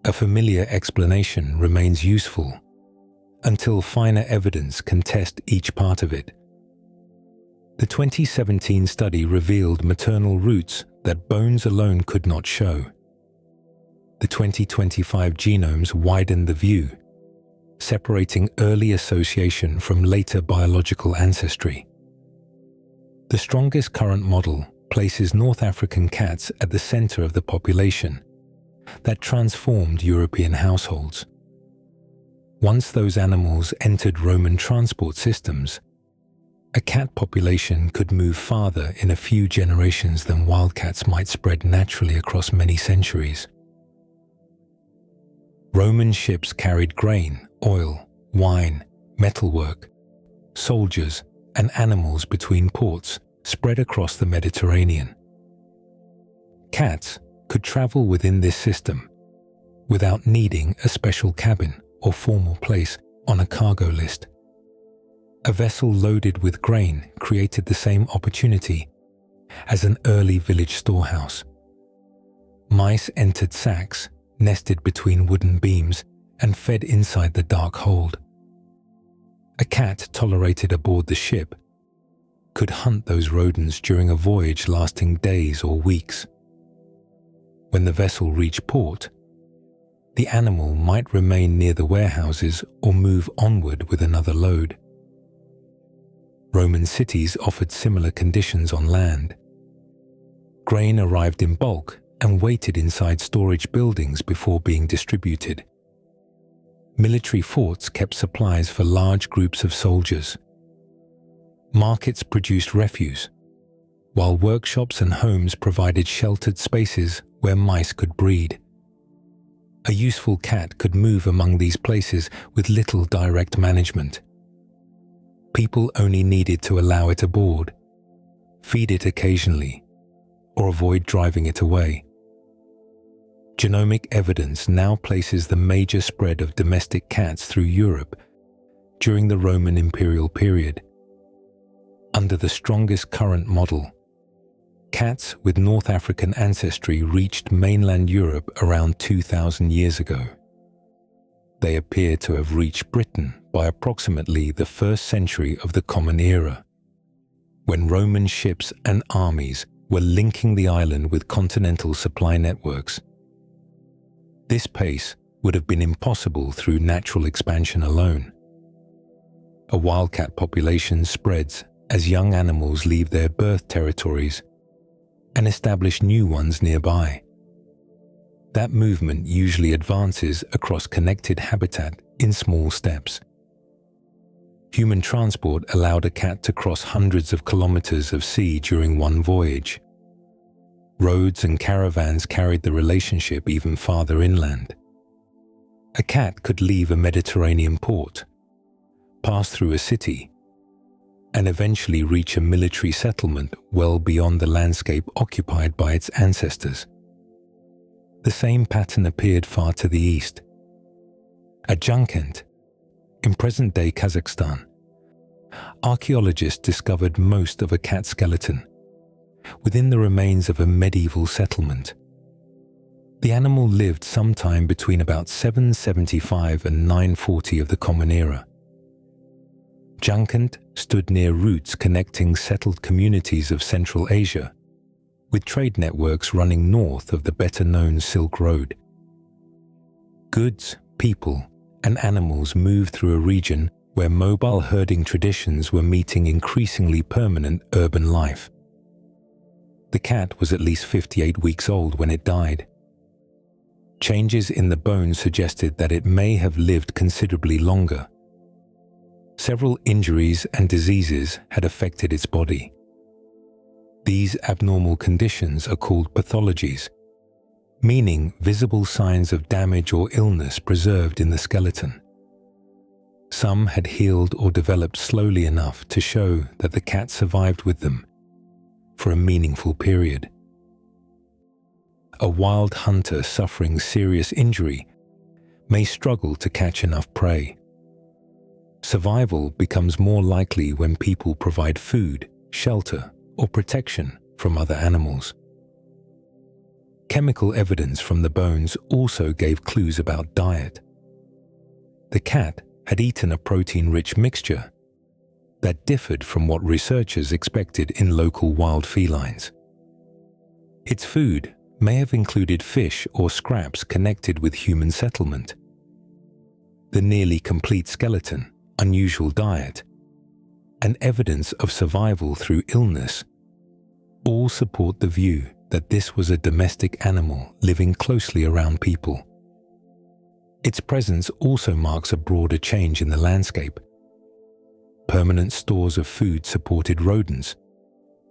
A familiar explanation remains useful until finer evidence can test each part of it. The 2017 study revealed maternal roots that bones alone could not show. The 2025 genomes widened the view, separating early association from later biological ancestry. The strongest current model places North African cats at the center of the population that transformed European households. Once those animals entered Roman transport systems, a cat population could move farther in a few generations than wildcats might spread naturally across many centuries. Roman ships carried grain, oil, wine, metalwork, soldiers, and animals between ports spread across the Mediterranean. Cats could travel within this system without needing a special cabin or formal place on a cargo list. A vessel loaded with grain created the same opportunity as an early village storehouse. Mice entered sacks, nested between wooden beams, and fed inside the dark hold. A cat tolerated aboard the ship could hunt those rodents during a voyage lasting days or weeks. When the vessel reached port, the animal might remain near the warehouses or move onward with another load. Roman cities offered similar conditions on land. Grain arrived in bulk and waited inside storage buildings before being distributed. Military forts kept supplies for large groups of soldiers. Markets produced refuse, while workshops and homes provided sheltered spaces where mice could breed. A useful cat could move among these places with little direct management. People only needed to allow it aboard, feed it occasionally, or avoid driving it away. Genomic evidence now places the major spread of domestic cats through Europe during the Roman imperial period. Under the strongest current model, cats with North African ancestry reached mainland Europe around 2,000 years ago. They appear to have reached Britain by approximately the 1st century of the Common Era, when Roman ships and armies were linking the island with continental supply networks. This pace would have been impossible through natural expansion alone. A wildcat population spreads as young animals leave their birth territories and establish new ones nearby. That movement usually advances across connected habitat in small steps. Human transport allowed a cat to cross hundreds of kilometers of sea during one voyage. Roads and caravans carried the relationship even farther inland. A cat could leave a Mediterranean port, pass through a city, and eventually reach a military settlement well beyond the landscape occupied by its ancestors. The same pattern appeared far to the east. At Jankent, in present-day Kazakhstan, archaeologists discovered most of a cat skeleton within the remains of a medieval settlement. The animal lived sometime between about 775 and 940 of the Common Era. Jankent stood near routes connecting settled communities of Central Asia, with trade networks running north of the better-known Silk Road. Goods, people, and animals moved through a region where mobile herding traditions were meeting increasingly permanent urban life. The cat was at least 58 weeks old when it died. Changes in the bone suggested that it may have lived considerably longer. Several injuries and diseases had affected its body. These abnormal conditions are called pathologies, meaning visible signs of damage or illness preserved in the skeleton. Some had healed or developed slowly enough to show that the cat survived with them for a meaningful period. A wild hunter suffering serious injury may struggle to catch enough prey. Survival becomes more likely when people provide food, shelter, or protection from other animals. Chemical evidence from the bones also gave clues about diet. The cat had eaten a protein-rich mixture that differed from what researchers expected in local wild felines. Its food may have included fish or scraps connected with human settlement. The nearly complete skeleton, unusual diet, and evidence of survival through illness all support the view that this was a domestic animal living closely around people. Its presence also marks a broader change in the landscape. Permanent stores of food supported rodents,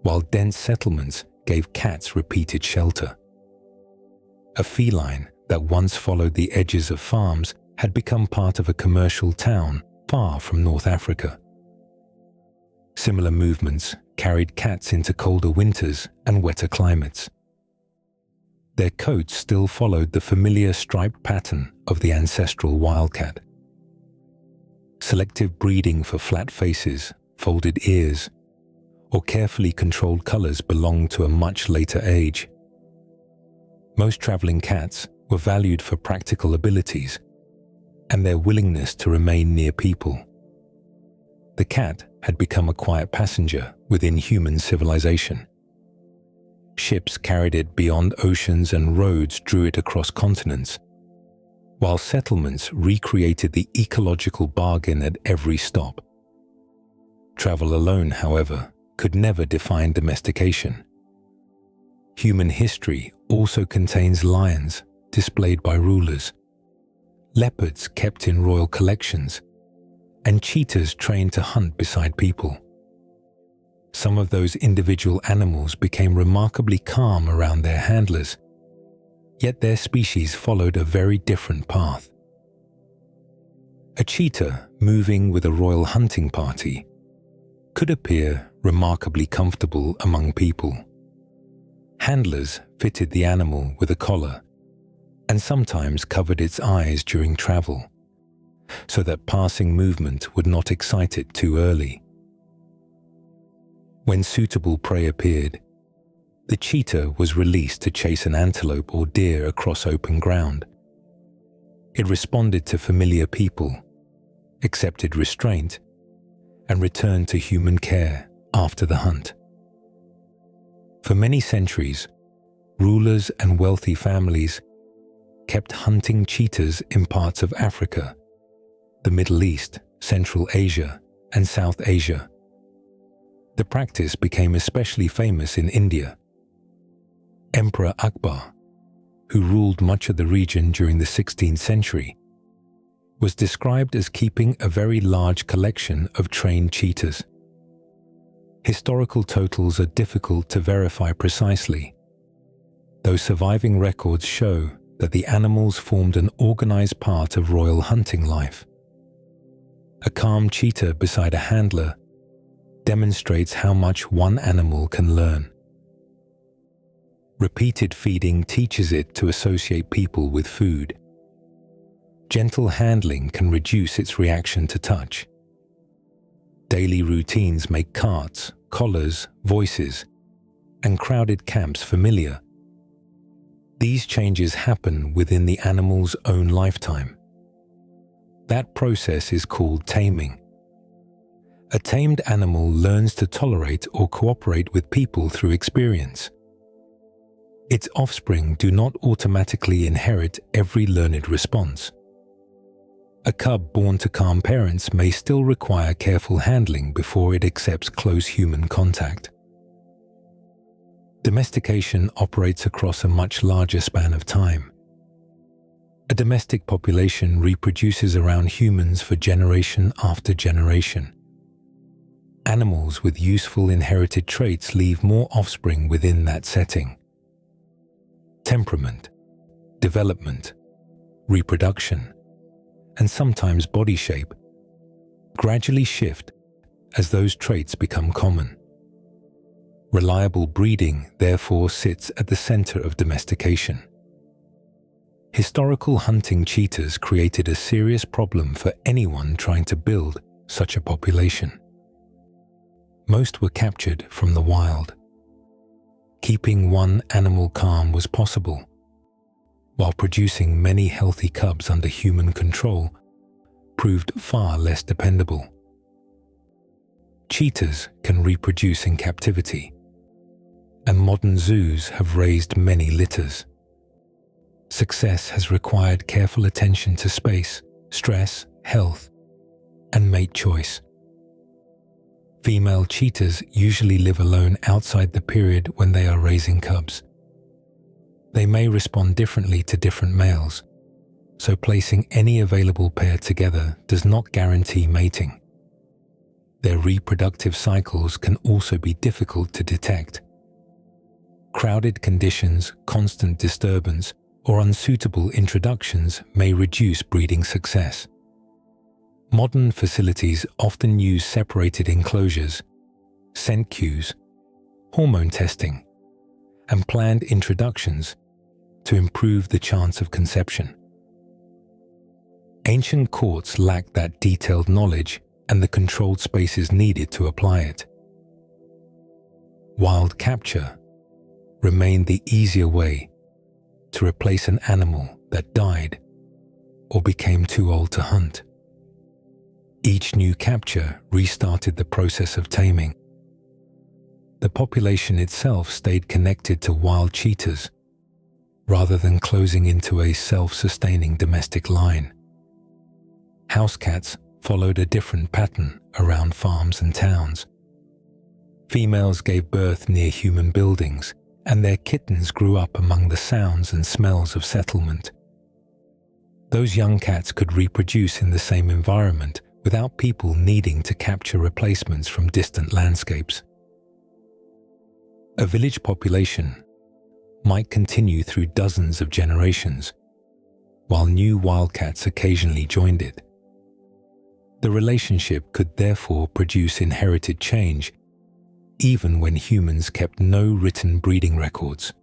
while dense settlements gave cats repeated shelter. A feline that once followed the edges of farms had become part of a commercial town far from North Africa. Similar movements carried cats into colder winters and wetter climates. Their coats still followed the familiar striped pattern of the ancestral wildcat. Selective breeding for flat faces, folded ears, or carefully controlled colors belonged to a much later age. Most traveling cats were valued for practical abilities and their willingness to remain near people. The cat had become a quiet passenger within human civilization. Ships carried it beyond oceans and roads drew it across continents, while settlements recreated the ecological bargain at every stop. Travel alone, however, could never define domestication. Human history also contains lions displayed by rulers, leopards kept in royal collections, and cheetahs trained to hunt beside people. Some of those individual animals became remarkably calm around their handlers, yet their species followed a very different path. A cheetah moving with a royal hunting party could appear remarkably comfortable among people. Handlers fitted the animal with a collar and sometimes covered its eyes during travel, so that passing movement would not excite it too early. When suitable prey appeared, the cheetah was released to chase an antelope or deer across open ground. It responded to familiar people, accepted restraint, and returned to human care after the hunt. For many centuries, rulers and wealthy families kept hunting cheetahs in parts of Africa, the Middle East, Central Asia, and South Asia. The practice became especially famous in India. Emperor Akbar, who ruled much of the region during the 16th century, was described as keeping a very large collection of trained cheetahs. Historical totals are difficult to verify precisely, though surviving records show that the animals formed an organized part of royal hunting life. A calm cheetah beside a handler demonstrates how much one animal can learn. Repeated feeding teaches it to associate people with food. Gentle handling can reduce its reaction to touch. Daily routines make carts, collars, voices, and crowded camps familiar. These changes happen within the animal's own lifetime. That process is called taming. A tamed animal learns to tolerate or cooperate with people through experience. Its offspring do not automatically inherit every learned response. A cub born to calm parents may still require careful handling before it accepts close human contact. Domestication operates across a much larger span of time. A domestic population reproduces around humans for generation after generation. Animals with useful inherited traits leave more offspring within that setting. Temperament, development, reproduction, and sometimes body shape gradually shift as those traits become common. Reliable breeding, therefore, sits at the center of domestication. Historical hunting cheetahs created a serious problem for anyone trying to build such a population. Most were captured from the wild. Keeping one animal calm was possible, while producing many healthy cubs under human control proved far less dependable. Cheetahs can reproduce in captivity, and modern zoos have raised many litters. Success has required careful attention to space, stress, health, and mate choice. Female cheetahs usually live alone outside the period when they are raising cubs. They may respond differently to different males, so placing any available pair together does not guarantee mating. Their reproductive cycles can also be difficult to detect. Crowded conditions, constant disturbance, or unsuitable introductions may reduce breeding success. Modern facilities often use separated enclosures, scent cues, hormone testing, and planned introductions to improve the chance of conception. Ancient courts lacked that detailed knowledge and the controlled spaces needed to apply it. Wild capture remained the easier way, to replace an animal that died or became too old to hunt. Each new capture restarted the process of taming. The population itself stayed connected to wild cheetahs rather than closing into a self-sustaining domestic line. House cats followed a different pattern around farms and towns. Females gave birth near human buildings, and their kittens grew up among the sounds and smells of settlement. Those young cats could reproduce in the same environment without people needing to capture replacements from distant landscapes. A village population might continue through dozens of generations, while new wildcats occasionally joined it. The relationship could therefore produce inherited change, even when humans kept no written breeding records.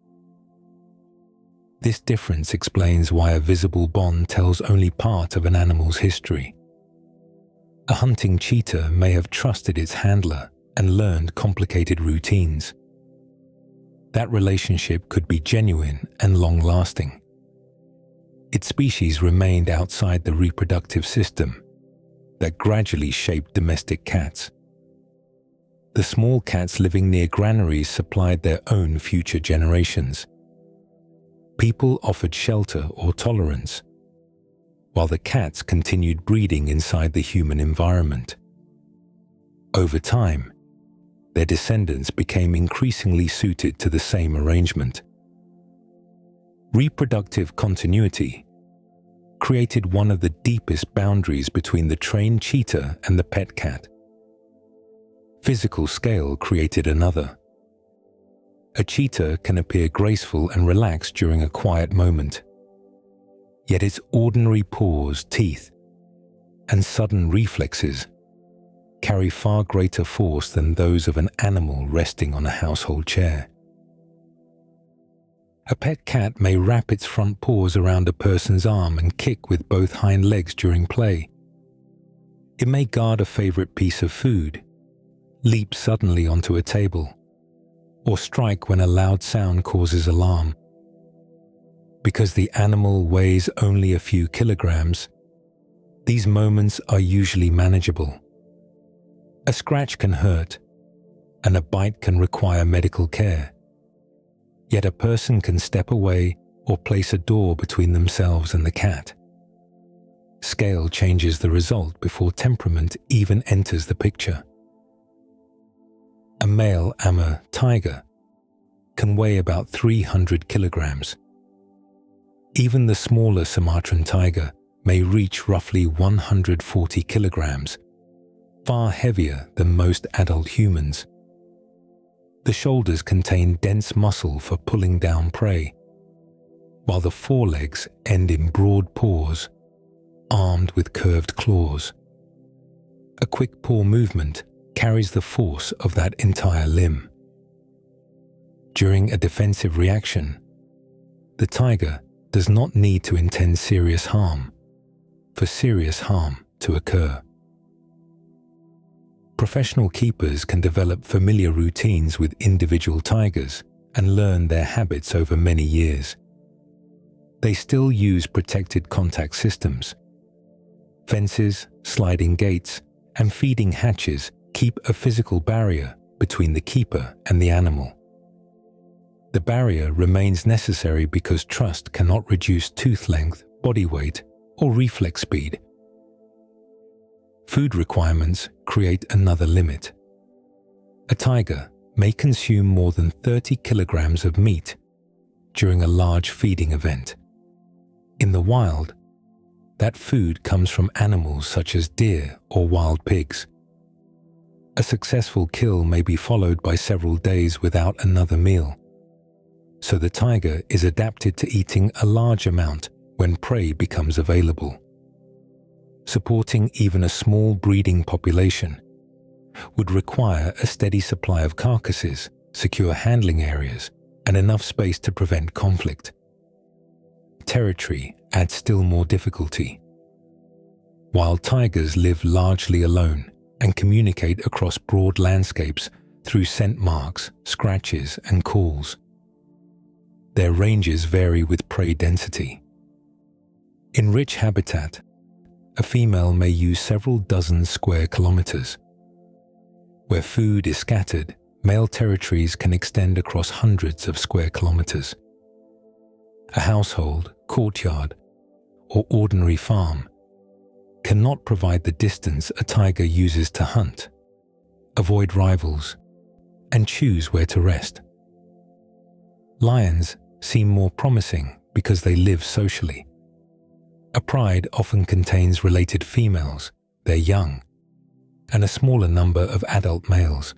This difference explains why a visible bond tells only part of an animal's history. A hunting cheetah may have trusted its handler and learned complicated routines. That relationship could be genuine and long-lasting. Its species remained outside the reproductive system that gradually shaped domestic cats. The small cats living near granaries supplied their own future generations. People offered shelter or tolerance, while the cats continued breeding inside the human environment. Over time, their descendants became increasingly suited to the same arrangement. Reproductive continuity created one of the deepest boundaries between the trained cheetah and the pet cat. Physical scale created another. A cheetah can appear graceful and relaxed during a quiet moment, yet its ordinary paws, teeth, and sudden reflexes carry far greater force than those of an animal resting on a household chair. A pet cat may wrap its front paws around a person's arm and kick with both hind legs during play. It may guard a favorite piece of food, leap suddenly onto a table, or strike when a loud sound causes alarm. Because the animal weighs only a few kilograms, these moments are usually manageable. A scratch can hurt, and a bite can require medical care. Yet a person can step away or place a door between themselves and the cat. Scale changes the result before temperament even enters the picture. A male Amur tiger can weigh about 300 kilograms. Even the smaller Sumatran tiger may reach roughly 140 kilograms, far heavier than most adult humans. The shoulders contain dense muscle for pulling down prey, while the forelegs end in broad paws, armed with curved claws. A quick paw movement carries the force of that entire limb. During a defensive reaction, the tiger does not need to intend serious harm for serious harm to occur. Professional keepers can develop familiar routines with individual tigers and learn their habits over many years. They still use protected contact systems. Fences, sliding gates, and feeding hatches keep a physical barrier between the keeper and the animal. The barrier remains necessary because trust cannot reduce tooth length, body weight, or reflex speed. Food requirements create another limit. A tiger may consume more than 30 kilograms of meat during a large feeding event. In the wild, that food comes from animals such as deer or wild pigs. A successful kill may be followed by several days without another meal, so the tiger is adapted to eating a large amount when prey becomes available. Supporting even a small breeding population would require a steady supply of carcasses, secure handling areas, and enough space to prevent conflict. Territory adds still more difficulty. Wild tigers live largely alone and communicate across broad landscapes through scent marks, scratches, and calls. Their ranges vary with prey density. In rich habitat, a female may use several dozen square kilometers. Where food is scattered, male territories can extend across hundreds of square kilometers. A household, courtyard, or ordinary farm cannot provide the distance a tiger uses to hunt, avoid rivals, and choose where to rest. Lions seem more promising because they live socially. A pride often contains related females, their young, and a smaller number of adult males.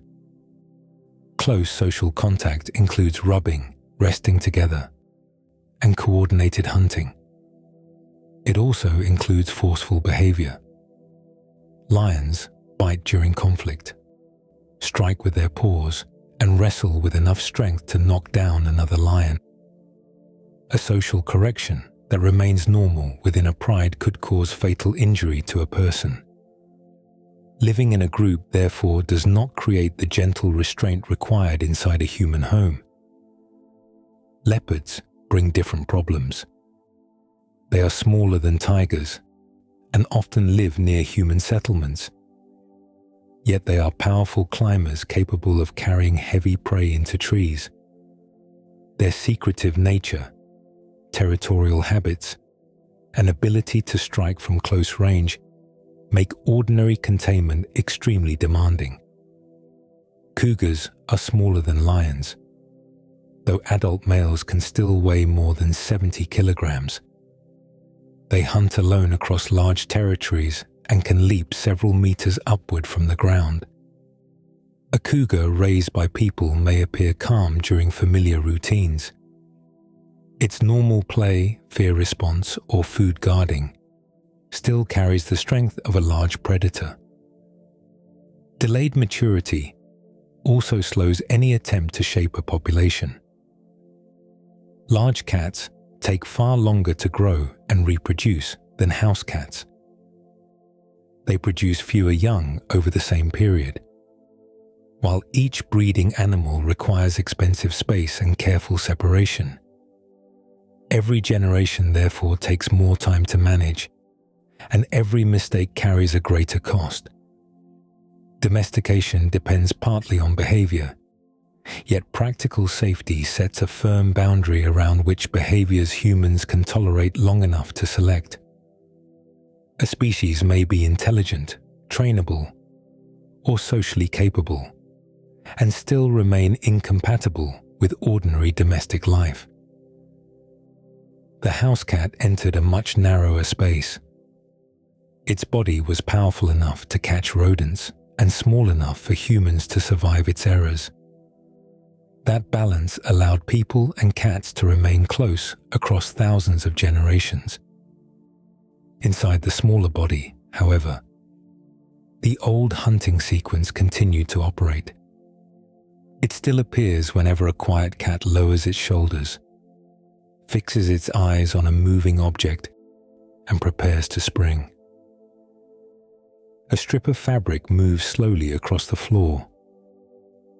Close social contact includes rubbing, resting together, and coordinated hunting. It also includes forceful behavior. Lions bite during conflict, strike with their paws, and wrestle with enough strength to knock down another lion. A social correction that remains normal within a pride could cause fatal injury to a person. Living in a group, therefore, does not create the gentle restraint required inside a human home. Leopards bring different problems. They are smaller than tigers and often live near human settlements. Yet they are powerful climbers capable of carrying heavy prey into trees. Their secretive nature, territorial habits, and ability to strike from close range make ordinary containment extremely demanding. Cougars are smaller than lions, though adult males can still weigh more than 70 kilograms. They hunt alone across large territories and can leap several meters upward from the ground. A cougar raised by people may appear calm during familiar routines. Its normal play, fear response, or food guarding still carries the strength of a large predator. Delayed maturity also slows any attempt to shape a population. Large cats take far longer to grow and reproduce than house cats. They produce fewer young over the same period. While each breeding animal requires expensive space and careful separation, every generation therefore takes more time to manage, and every mistake carries a greater cost. Domestication depends partly on behavior, yet practical safety sets a firm boundary around which behaviors humans can tolerate long enough to select. A species may be intelligent, trainable, or socially capable, and still remain incompatible with ordinary domestic life. The house cat entered a much narrower space. Its body was powerful enough to catch rodents and small enough for humans to survive its errors. That balance allowed people and cats to remain close across thousands of generations. Inside the smaller body, however, the old hunting sequence continued to operate. It still appears whenever a quiet cat lowers its shoulders, fixes its eyes on a moving object, and prepares to spring. A strip of fabric moves slowly across the floor,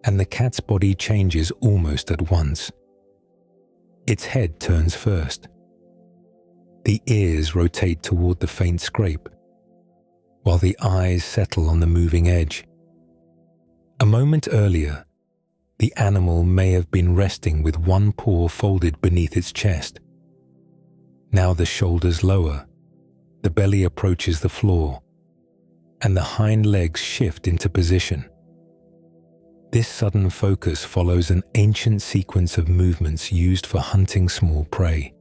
and the cat's body changes almost at once. Its head turns first. The ears rotate toward the faint scrape, while the eyes settle on the moving edge. A moment earlier, the animal may have been resting with one paw folded beneath its chest. Now the shoulders lower, the belly approaches the floor, and the hind legs shift into position. This sudden focus follows an ancient sequence of movements used for hunting small prey.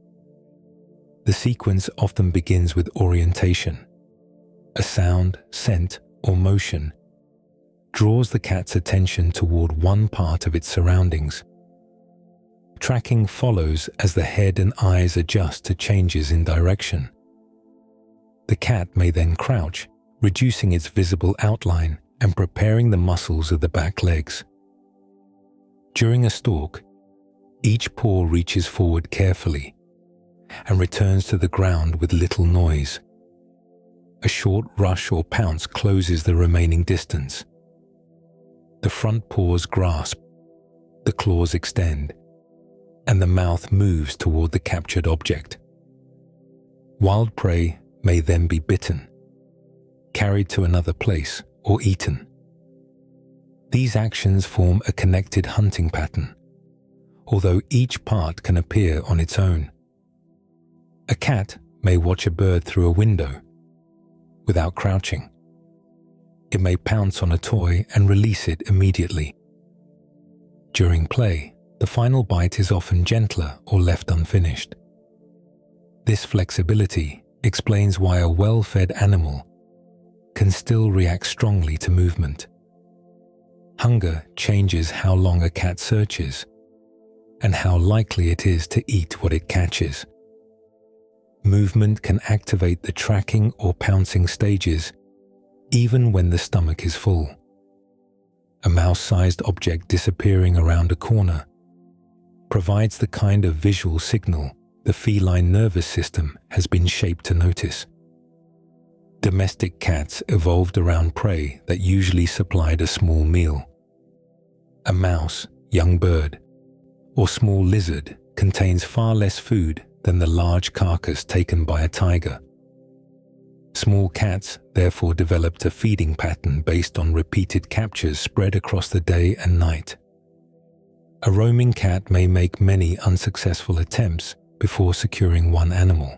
The sequence often begins with orientation. A sound, scent, or motion draws the cat's attention toward one part of its surroundings. Tracking follows as the head and eyes adjust to changes in direction. The cat may then crouch, reducing its visible outline and preparing the muscles of the back legs. During a stalk, each paw reaches forward carefully and returns to the ground with little noise. A short rush or pounce closes the remaining distance. The front paws grasp, the claws extend, and the mouth moves toward the captured object. Wild prey may then be bitten, carried to another place, or eaten. These actions form a connected hunting pattern, although each part can appear on its own. A cat may watch a bird through a window without crouching. It may pounce on a toy and release it immediately. During play, the final bite is often gentler or left unfinished. This flexibility explains why a well-fed animal can still react strongly to movement. Hunger changes how long a cat searches and how likely it is to eat what it catches. Movement can activate the tracking or pouncing stages even when the stomach is full. A mouse-sized object disappearing around a corner provides the kind of visual signal the feline nervous system has been shaped to notice. Domestic cats evolved around prey that usually supplied a small meal. A mouse, young bird, or small lizard contains far less food than the large carcass taken by a tiger. Small cats therefore developed a feeding pattern based on repeated captures spread across the day and night. A roaming cat may make many unsuccessful attempts before securing one animal.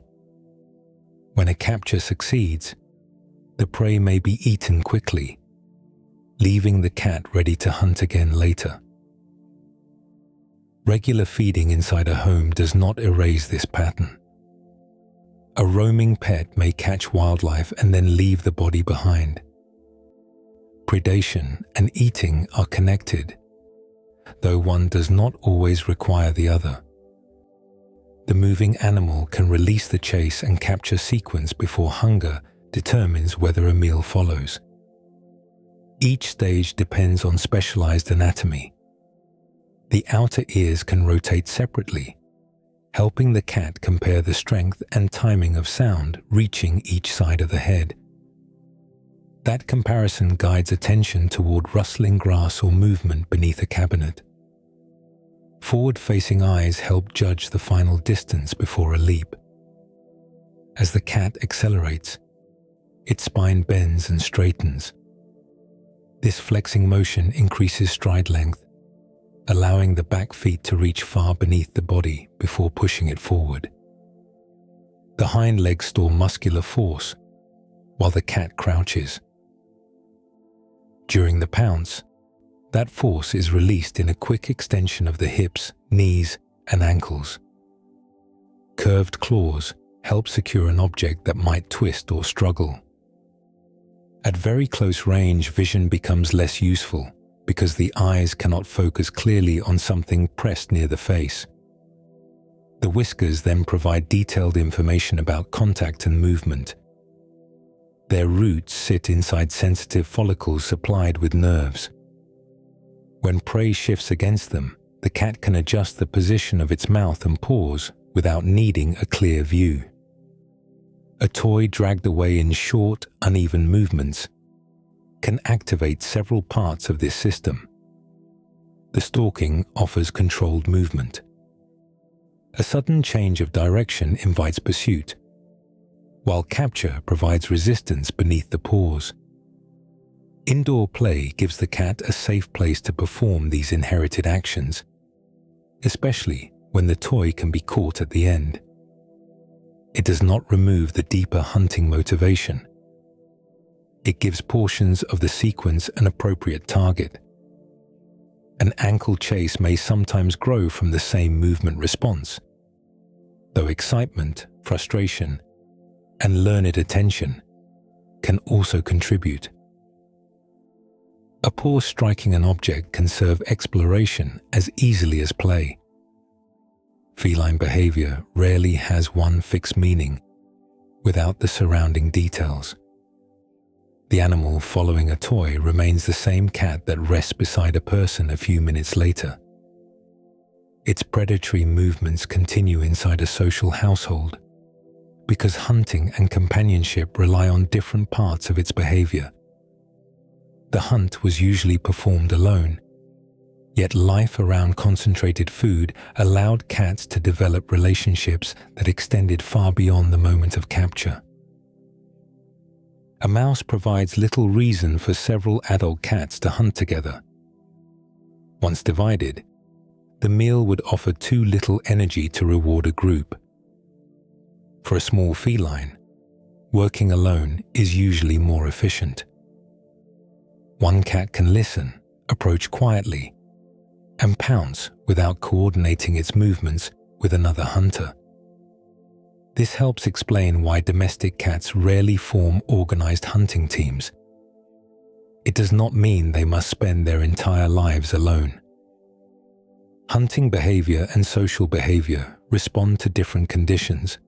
When a capture succeeds, the prey may be eaten quickly, leaving the cat ready to hunt again later. Regular feeding inside a home does not erase this pattern. A roaming pet may catch wildlife and then leave the body behind. Predation and eating are connected, though one does not always require the other. The moving animal can release the chase and capture sequence before hunger determines whether a meal follows. Each stage depends on specialized anatomy. The outer ears can rotate separately, helping the cat compare the strength and timing of sound reaching each side of the head. That comparison guides attention toward rustling grass or movement beneath a cabinet. Forward-facing eyes help judge the final distance before a leap. As the cat accelerates, its spine bends and straightens. This flexing motion increases stride length, allowing the back feet to reach far beneath the body before pushing it forward. The hind legs store muscular force while the cat crouches. During the pounce, that force is released in a quick extension of the hips, knees, and ankles. Curved claws help secure an object that might twist or struggle. At very close range, vision becomes less useful because the eyes cannot focus clearly on something pressed near the face. The whiskers then provide detailed information about contact and movement. Their roots sit inside sensitive follicles supplied with nerves. When prey shifts against them, the cat can adjust the position of its mouth and paws without needing a clear view. A toy dragged away in short, uneven movements can activate several parts of this system. The stalking offers controlled movement. A sudden change of direction invites pursuit, while capture provides resistance beneath the paws. Indoor play gives the cat a safe place to perform these inherited actions, especially when the toy can be caught at the end. It does not remove the deeper hunting motivation. It gives portions of the sequence an appropriate target. An ankle chase may sometimes grow from the same movement response, though excitement, frustration, and learned attention can also contribute. A paw striking an object can serve exploration as easily as play. Feline behavior rarely has one fixed meaning without the surrounding details. The animal following a toy remains the same cat that rests beside a person a few minutes later. Its predatory movements continue inside a social household because hunting and companionship rely on different parts of its behavior. The hunt was usually performed alone, Yet life around concentrated food allowed cats to develop relationships that extended far beyond the moment of capture. A mouse provides little reason for several adult cats to hunt together. Once divided, the meal would offer too little energy to reward a group. For a small feline, working alone is usually more efficient. One cat can listen, approach quietly, and pounce without coordinating its movements with another hunter. This helps explain why domestic cats rarely form organized hunting teams. It does not mean they must spend their entire lives alone. Hunting behavior and social behavior respond to different conditions.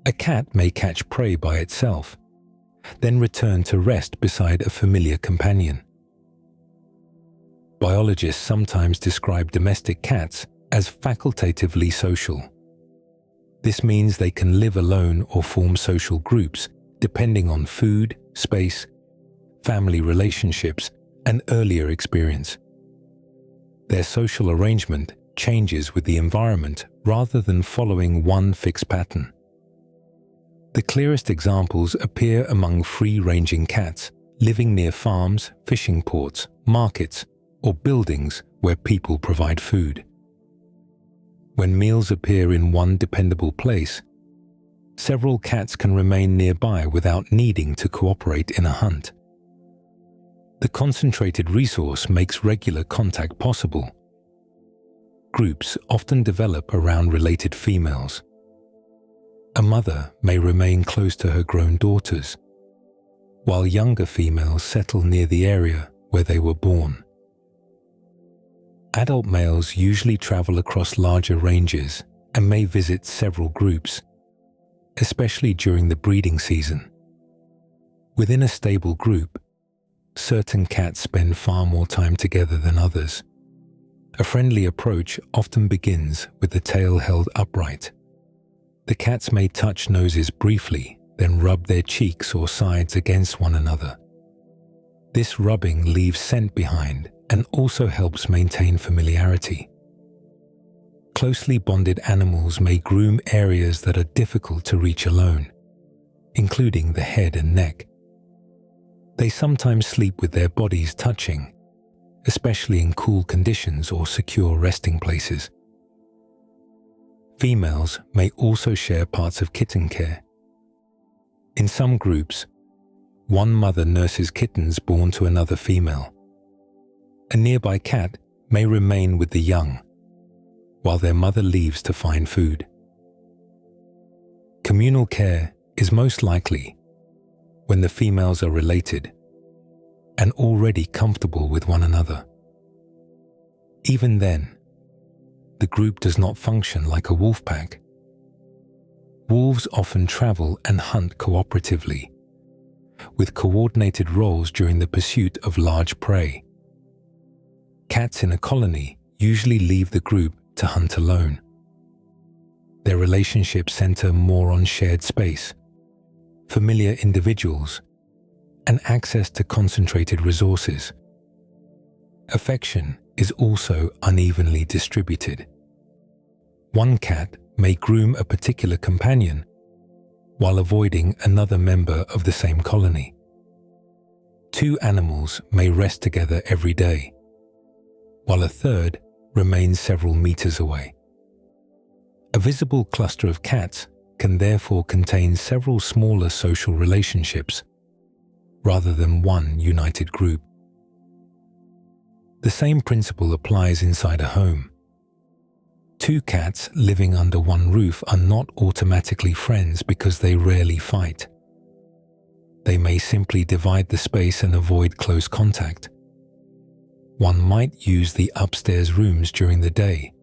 A cat may catch prey by itself, then return to rest beside a familiar companion. Biologists sometimes describe domestic cats as facultatively social. This means they can live alone or form social groups depending on food, space, family relationships, and earlier experience. Their social arrangement changes with the environment rather than following one fixed pattern. The clearest examples appear among free-ranging cats living near farms, fishing ports, markets, or buildings where people provide food. When meals appear in one dependable place, several cats can remain nearby without needing to cooperate in a hunt. The concentrated resource makes regular contact possible. Groups often develop around related females. A mother may remain close to her grown daughters, while younger females settle near the area where they were born. Adult males usually travel across larger ranges and may visit several groups, especially during the breeding season. Within a stable group, certain cats spend far more time together than others. A friendly approach often begins with the tail held upright. The cats may touch noses briefly, then rub their cheeks or sides against one another. This rubbing leaves scent behind and also helps maintain familiarity. Closely bonded animals may groom areas that are difficult to reach alone, including the head and neck. They sometimes sleep with their bodies touching, especially in cool conditions or secure resting places. Females may also share parts of kitten care. In some groups, one mother nurses kittens born to another female. A nearby cat may remain with the young, while their mother leaves to find food. Communal care is most likely when the females are related and already comfortable with one another. Even then, the group does not function like a wolf pack. Wolves often travel and hunt cooperatively, with coordinated roles during the pursuit of large prey. Cats in a colony usually leave the group to hunt alone. Their relationships center more on shared space, familiar individuals, and access to concentrated resources. Affection is also unevenly distributed. One cat may groom a particular companion while avoiding another member of the same colony. Two animals may rest together every day, while a third remains several meters away. A visible cluster of cats can therefore contain several smaller social relationships, rather than one united group. The same principle applies inside a home. Two cats living under one roof are not automatically friends because they rarely fight. They may simply divide the space and avoid close contact. One might use the upstairs rooms during the day,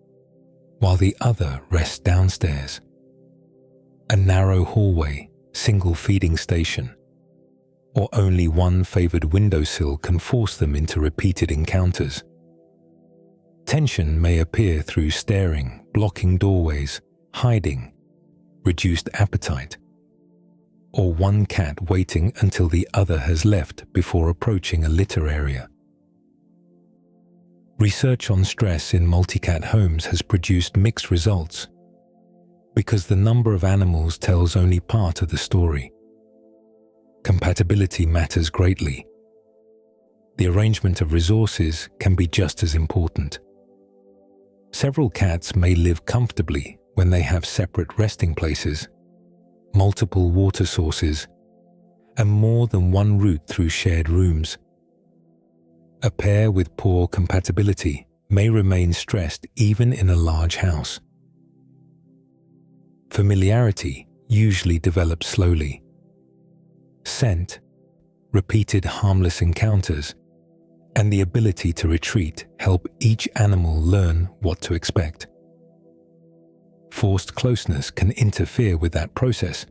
while the other rests downstairs. A narrow hallway, single feeding station, or only one favored windowsill can force them into repeated encounters. Tension may appear through staring, blocking doorways, hiding, reduced appetite, or one cat waiting until the other has left before approaching a litter area. Research on stress in multi-cat homes has produced mixed results because the number of animals tells only part of the story. Compatibility matters greatly. The arrangement of resources can be just as important. Several cats may live comfortably when they have separate resting places, multiple water sources, and more than one route through shared rooms. A pair with poor compatibility may remain stressed even in a large house. Familiarity usually develops slowly. Scent, repeated harmless encounters, and the ability to retreat help each animal learn what to expect. Forced closeness can interfere with that process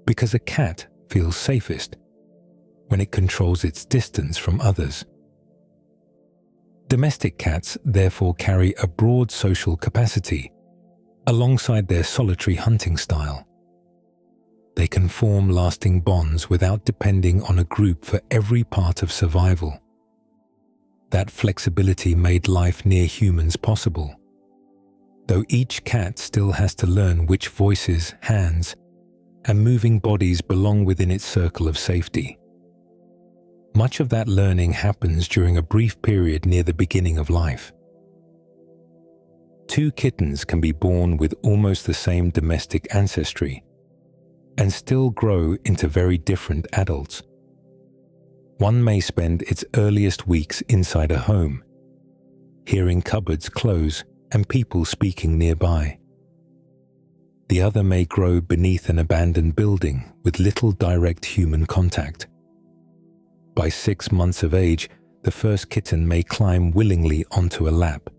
because a cat feels safest when it controls its distance from others. Domestic cats therefore carry a broad social capacity alongside their solitary hunting style. They can form lasting bonds without depending on a group for every part of survival. That flexibility made life near humans possible, though each cat still has to learn which voices, hands, and moving bodies belong within its circle of safety. Much of that learning happens during a brief period near the beginning of life. Two kittens can be born with almost the same domestic ancestry and still grow into very different adults. One may spend its earliest weeks inside a home, hearing cupboards close and people speaking nearby. The other may grow beneath an abandoned building with little direct human contact. By 6 months of age, the first kitten may climb willingly onto a lap.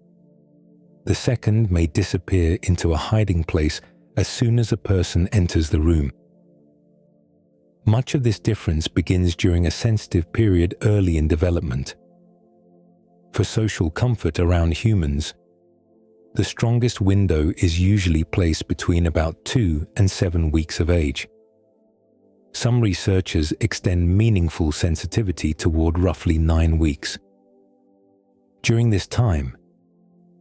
The second may disappear into a hiding place as soon as a person enters the room. Much of this difference begins during a sensitive period early in development. For social comfort around humans, the strongest window is usually placed between about 2 and 7 weeks of age. Some researchers extend meaningful sensitivity toward roughly 9 weeks. During this time,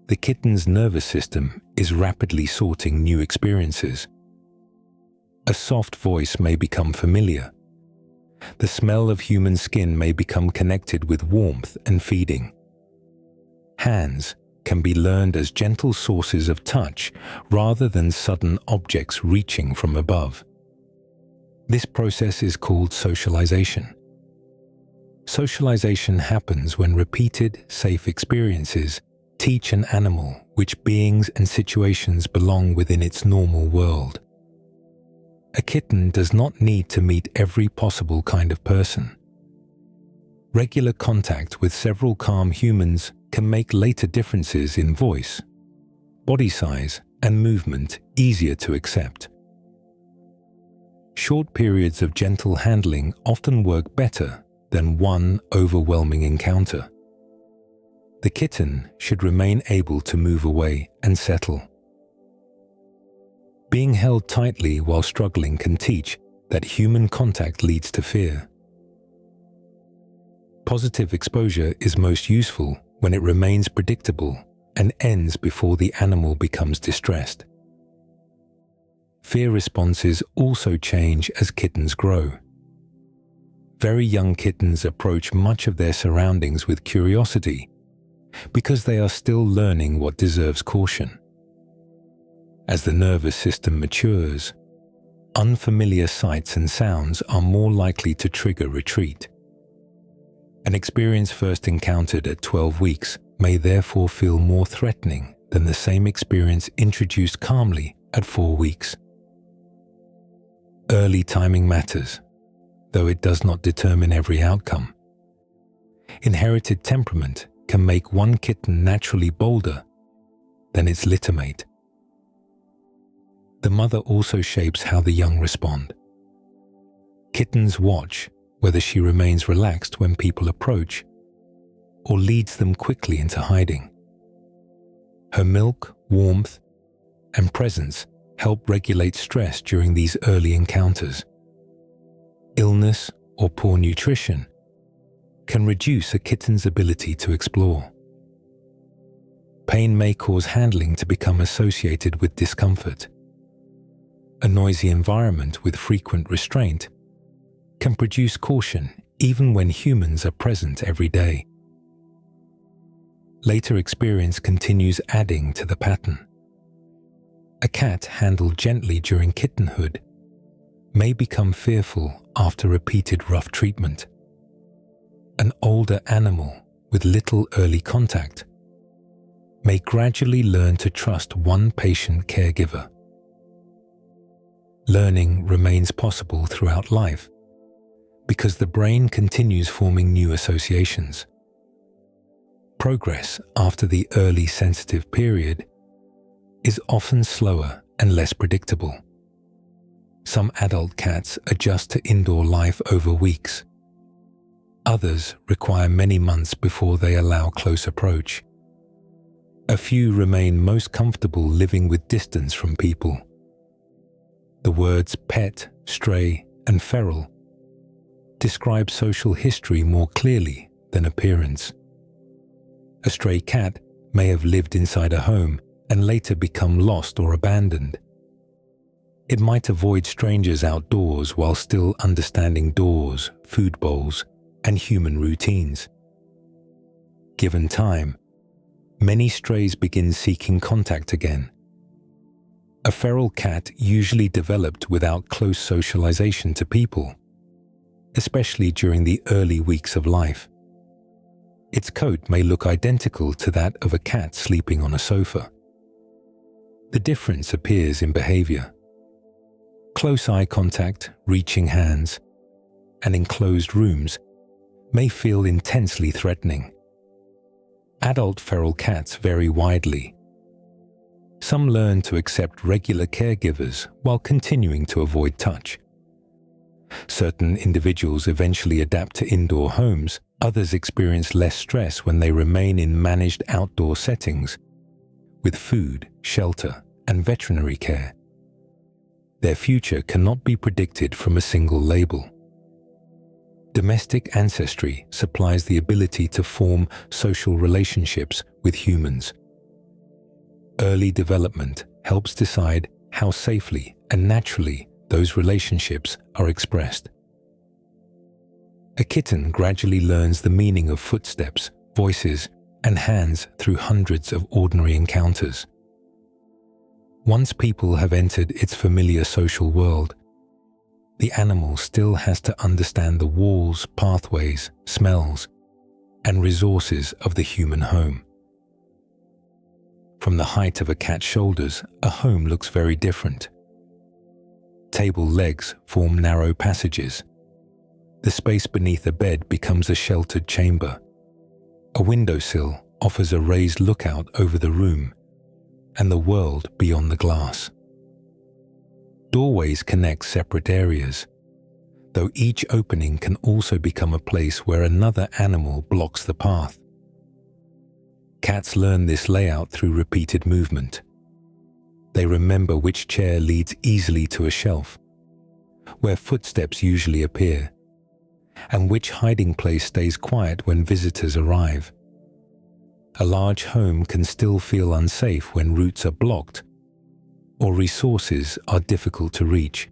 the kitten's nervous system is rapidly sorting new experiences. A soft voice may become familiar. The smell of human skin may become connected with warmth and feeding. Hands can be learned as gentle sources of touch rather than sudden objects reaching from above. This process is called socialization. Socialization happens when repeated, safe experiences teach an animal which beings and situations belong within its normal world. A kitten does not need to meet every possible kind of person. Regular contact with several calm humans can make later differences in voice, body size, and movement easier to accept. Short periods of gentle handling often work better than one overwhelming encounter. The kitten should remain able to move away and settle. Being held tightly while struggling can teach that human contact leads to fear. Positive exposure is most useful when it remains predictable and ends before the animal becomes distressed. Fear responses also change as kittens grow. Very young kittens approach much of their surroundings with curiosity because they are still learning what deserves caution. As the nervous system matures, unfamiliar sights and sounds are more likely to trigger retreat. An experience first encountered at 12 weeks may therefore feel more threatening than the same experience introduced calmly at 4 weeks. Early timing matters, though it does not determine every outcome. Inherited temperament can make one kitten naturally bolder than its littermate. The mother also shapes how the young respond. Kittens watch whether she remains relaxed when people approach or leads them quickly into hiding. Her milk, warmth, and presence help regulate stress during these early encounters. Illness or poor nutrition can reduce a kitten's ability to explore. Pain may cause handling to become associated with discomfort. A noisy environment with frequent restraint can produce caution even when humans are present every day. Later experience continues adding to the pattern. A cat handled gently during kittenhood may become fearful after repeated rough treatment. An older animal with little early contact may gradually learn to trust one patient caregiver. Learning remains possible throughout life because the brain continues forming new associations. Progress after the early sensitive period is often slower and less predictable. Some adult cats adjust to indoor life over weeks. Others require many months before they allow close approach. A few remain most comfortable living with distance from people. The words pet, stray, and feral describe social history more clearly than appearance. A stray cat may have lived inside a home and later become lost or abandoned. It might avoid strangers outdoors while still understanding doors, food bowls, and human routines. Given time, many strays begin seeking contact again. A feral cat usually developed without close socialization to people, especially during the early weeks of life. Its coat may look identical to that of a cat sleeping on a sofa. The difference appears in behavior. Close eye contact, reaching hands, and enclosed rooms may feel intensely threatening. Adult feral cats vary widely. Some learn to accept regular caregivers while continuing to avoid touch. Certain individuals eventually adapt to indoor homes. Others experience less stress when they remain in managed outdoor settings with food, shelter, and veterinary care. Their future cannot be predicted from a single label. Domestic ancestry supplies the ability to form social relationships with humans. Early development helps decide how safely and naturally those relationships are expressed. A kitten gradually learns the meaning of footsteps, voices, and hands through hundreds of ordinary encounters. Once people have entered its familiar social world, the animal still has to understand the walls, pathways, smells, and resources of the human home. From the height of a cat's shoulders, a home looks very different. Table legs form narrow passages. The space beneath a bed becomes a sheltered chamber. A windowsill offers a raised lookout over the room and the world beyond the glass. Doorways connect separate areas, though each opening can also become a place where another animal blocks the path. Cats learn this layout through repeated movement. They remember which chair leads easily to a shelf, where footsteps usually appear, and which hiding place stays quiet when visitors arrive. A large home can still feel unsafe when routes are blocked or resources are difficult to reach.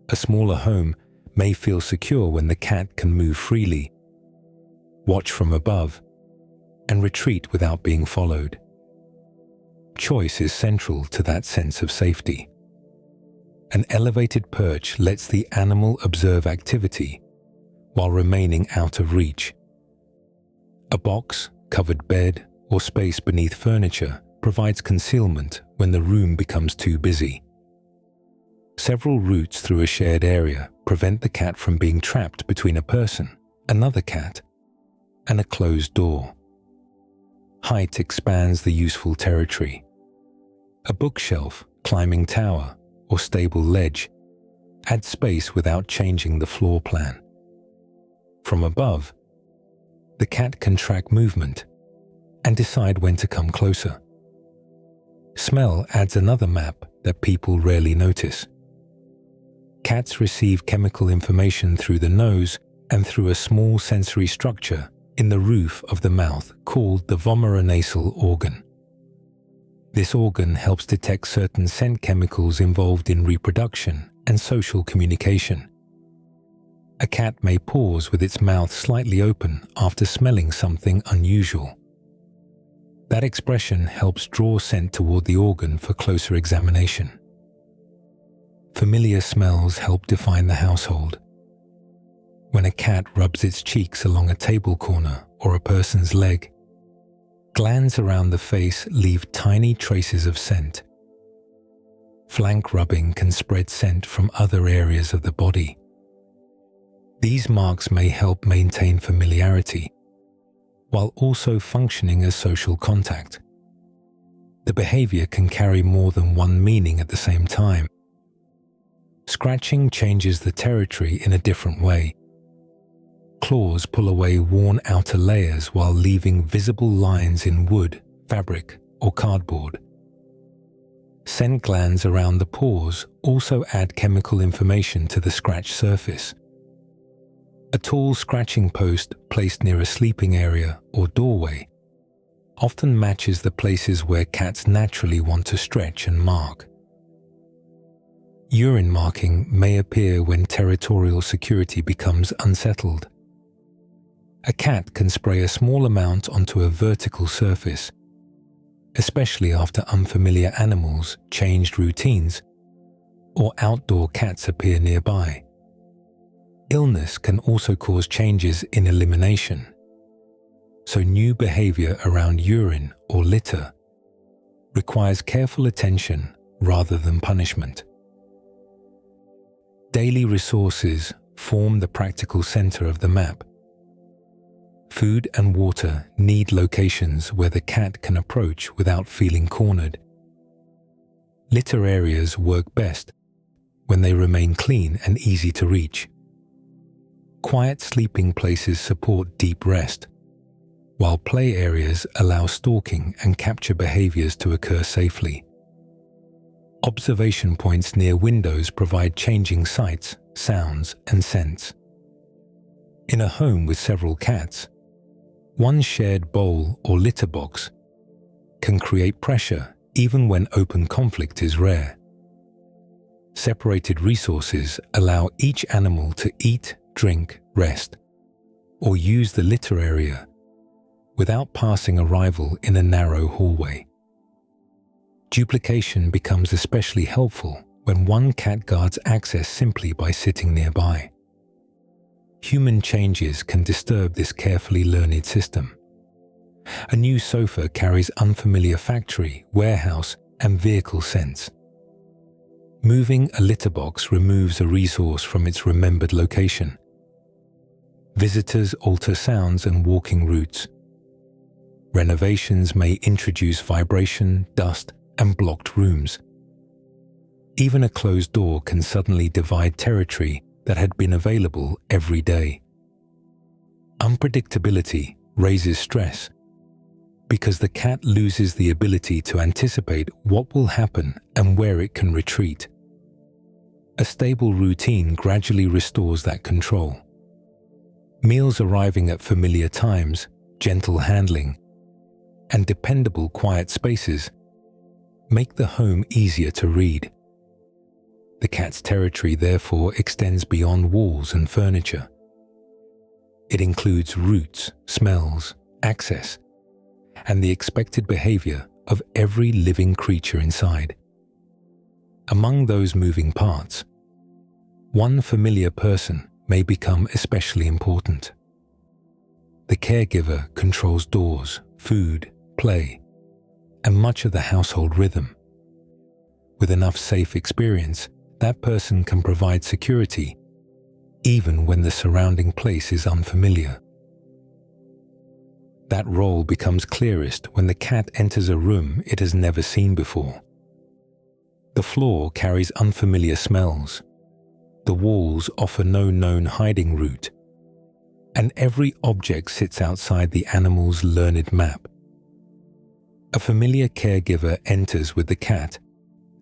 A smaller home may feel secure when the cat can move freely, watch from above, and retreat without being followed. Choice is central to that sense of safety. An elevated perch lets the animal observe activity while remaining out of reach. A box, covered bed, or space beneath furniture provides concealment when the room becomes too busy. Several routes through a shared area prevent the cat from being trapped between a person, another cat, and a closed door. Height expands the useful territory. A bookshelf, climbing tower, or stable ledge add space without changing the floor plan. From above, the cat can track movement and decide when to come closer. Smell adds another map that people rarely notice. Cats receive chemical information through the nose and through a small sensory structure in the roof of the mouth called the vomeronasal organ. This organ helps detect certain scent chemicals involved in reproduction and social communication. A cat may pause with its mouth slightly open after smelling something unusual. That expression helps draw scent toward the organ for closer examination. Familiar smells help define the household. When a cat rubs its cheeks along a table corner or a person's leg, glands around the face leave tiny traces of scent. Flank rubbing can spread scent from other areas of the body. These marks may help maintain familiarity, while also functioning as social contact. The behavior can carry more than one meaning at the same time. Scratching changes the territory in a different way. Claws pull away worn outer layers while leaving visible lines in wood, fabric, or cardboard. Scent glands around the paws also add chemical information to the scratch surface. A tall scratching post placed near a sleeping area or doorway often matches the places where cats naturally want to stretch and mark. Urine marking may appear when territorial security becomes unsettled. A cat can spray a small amount onto a vertical surface, especially after unfamiliar animals changed routines or outdoor cats appear nearby. Illness can also cause changes in elimination, so new behavior around urine or litter requires careful attention rather than punishment. Daily resources form the practical center of the map. Food and water need locations where the cat can approach without feeling cornered. Litter areas work best when they remain clean and easy to reach. Quiet sleeping places support deep rest, while play areas allow stalking and capture behaviors to occur safely. Observation points near windows provide changing sights, sounds, and scents. In a home with several cats, one shared bowl or litter box can create pressure even when open conflict is rare. Separated resources allow each animal to eat, drink, rest, or use the litter area without passing a rival in a narrow hallway. Duplication becomes especially helpful when one cat guards access simply by sitting nearby. Human changes can disturb this carefully learned system. A new sofa carries unfamiliar factory, warehouse, and vehicle scents. Moving a litter box removes a resource from its remembered location. Visitors alter sounds and walking routes. Renovations may introduce vibration, dust, and blocked rooms. Even a closed door can suddenly divide territory that had been available every day. Unpredictability raises stress because the cat loses the ability to anticipate what will happen and where it can retreat. A stable routine gradually restores that control. Meals arriving at familiar times, gentle handling, and dependable quiet spaces make the home easier to read. The cat's territory therefore extends beyond walls and furniture. It includes routes, smells, access, and the expected behavior of every living creature inside. Among those moving parts, one familiar person may become especially important. The caregiver controls doors, food, play, and much of the household rhythm. With enough safe experience, that person can provide security even when the surrounding place is unfamiliar. That role becomes clearest when the cat enters a room it has never seen before. The floor carries unfamiliar smells. The walls offer no known hiding route, and every object sits outside the animal's learned map. A familiar caregiver enters with the cat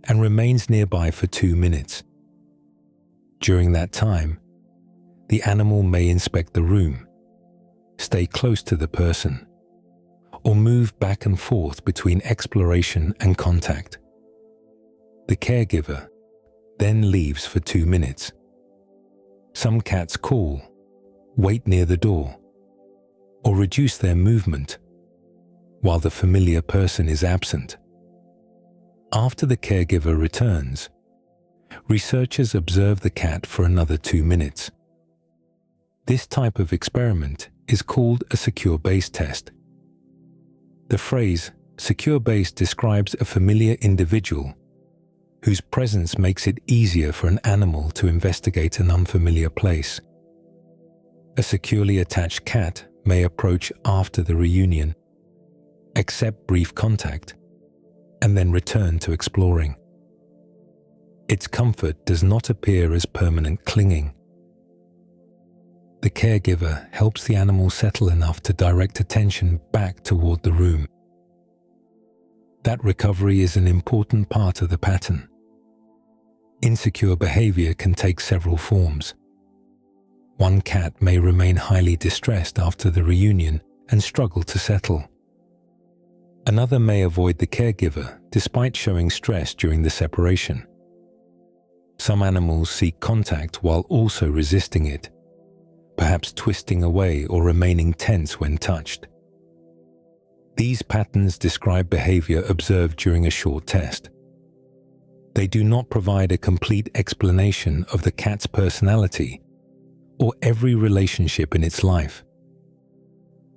and remains nearby for 2 minutes. During that time, the animal may inspect the room, stay close to the person, or move back and forth between exploration and contact. The caregiver then leaves for 2 minutes. Some cats call, wait near the door, or reduce their movement while the familiar person is absent. After the caregiver returns, researchers observe the cat for another 2 minutes. This type of experiment is called a secure base test. The phrase secure base describes a familiar individual whose presence makes it easier for an animal to investigate an unfamiliar place. A securely attached cat may approach after the reunion, accept brief contact, and then return to exploring. Its comfort does not appear as permanent clinging. The caregiver helps the animal settle enough to direct attention back toward the room. That recovery is an important part of the pattern. Insecure behavior can take several forms. One cat may remain highly distressed after the reunion and struggle to settle. Another may avoid the caregiver despite showing stress during the separation. Some animals seek contact while also resisting it, perhaps twisting away or remaining tense when touched. These patterns describe behavior observed during a short test. They do not provide a complete explanation of the cat's personality or every relationship in its life.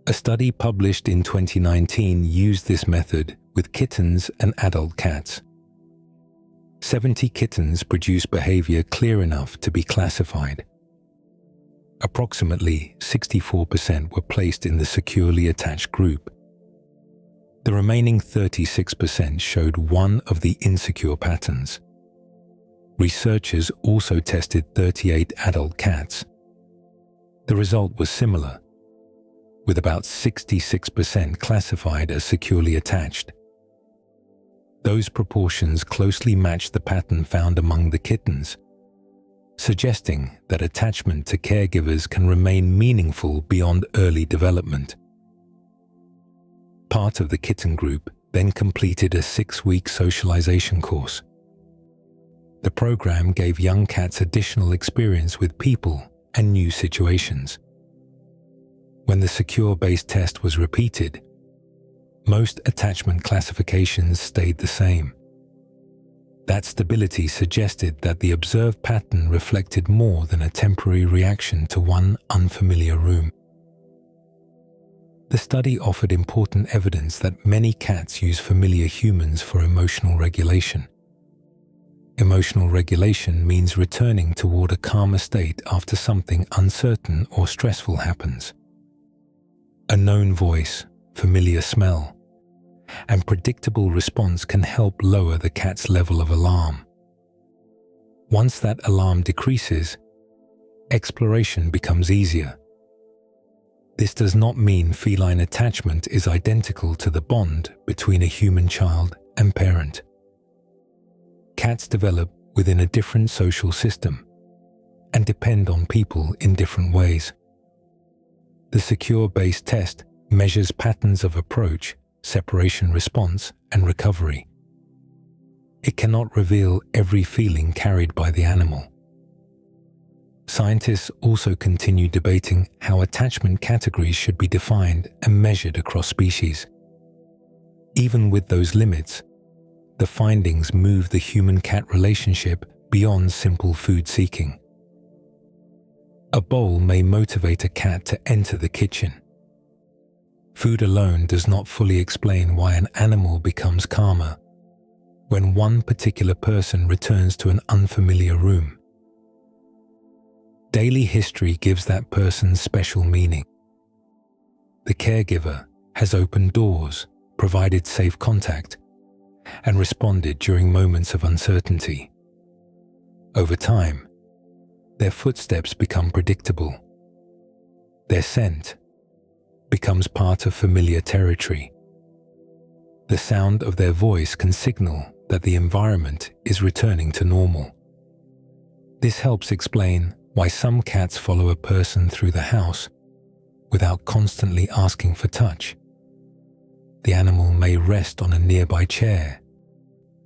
A study published in 2019 used this method with kittens and adult cats. 70 kittens produced behavior clear enough to be classified. Approximately 64% were placed in the securely attached group. The remaining 36% showed one of the insecure patterns. Researchers also tested 38 adult cats. The result was similar, with about 66% classified as securely attached. Those proportions closely matched the pattern found among the kittens, suggesting that attachment to caregivers can remain meaningful beyond early development. Part of the kitten group then completed a 6-week socialization course. The program gave young cats additional experience with people and new situations. When the secure base test was repeated, most attachment classifications stayed the same. That stability suggested that the observed pattern reflected more than a temporary reaction to one unfamiliar room. The study offered important evidence that many cats use familiar humans for emotional regulation. Emotional regulation means returning toward a calmer state after something uncertain or stressful happens. A known voice, familiar smell, and predictable response can help lower the cat's level of alarm. Once that alarm decreases, exploration becomes easier. This does not mean feline attachment is identical to the bond between a human child and parent. Cats develop within a different social system and depend on people in different ways. The secure base test measures patterns of approach, separation response, and recovery. It cannot reveal every feeling carried by the animal. Scientists also continue debating how attachment categories should be defined and measured across species. Even with those limits, the findings move the human-cat relationship beyond simple food seeking. A bowl may motivate a cat to enter the kitchen. Food alone does not fully explain why an animal becomes calmer when one particular person returns to an unfamiliar room. Daily history gives that person special meaning. The caregiver has opened doors, provided safe contact, and responded during moments of uncertainty. Over time, their footsteps become predictable. Their scent becomes part of familiar territory. The sound of their voice can signal that the environment is returning to normal. This helps explain why some cats follow a person through the house, without constantly asking for touch. The animal may rest on a nearby chair,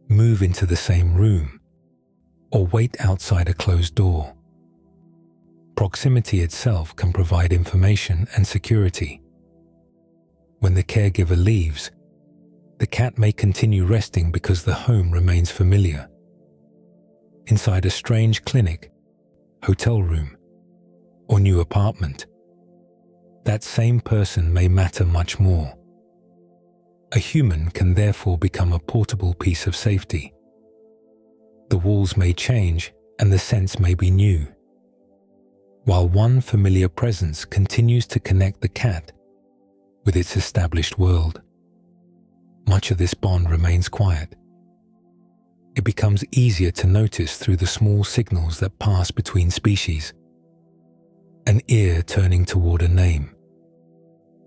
move into the same room, or wait outside a closed door. Proximity itself can provide information and security. When the caregiver leaves, the cat may continue resting because the home remains familiar. Inside a strange clinic, hotel room, or new apartment, that same person may matter much more. A human can therefore become a portable piece of safety. The walls may change and the sense may be new. While one familiar presence continues to connect the cat with its established world, much of this bond remains quiet. It becomes easier to notice through the small signals that pass between species. An ear turning toward a name,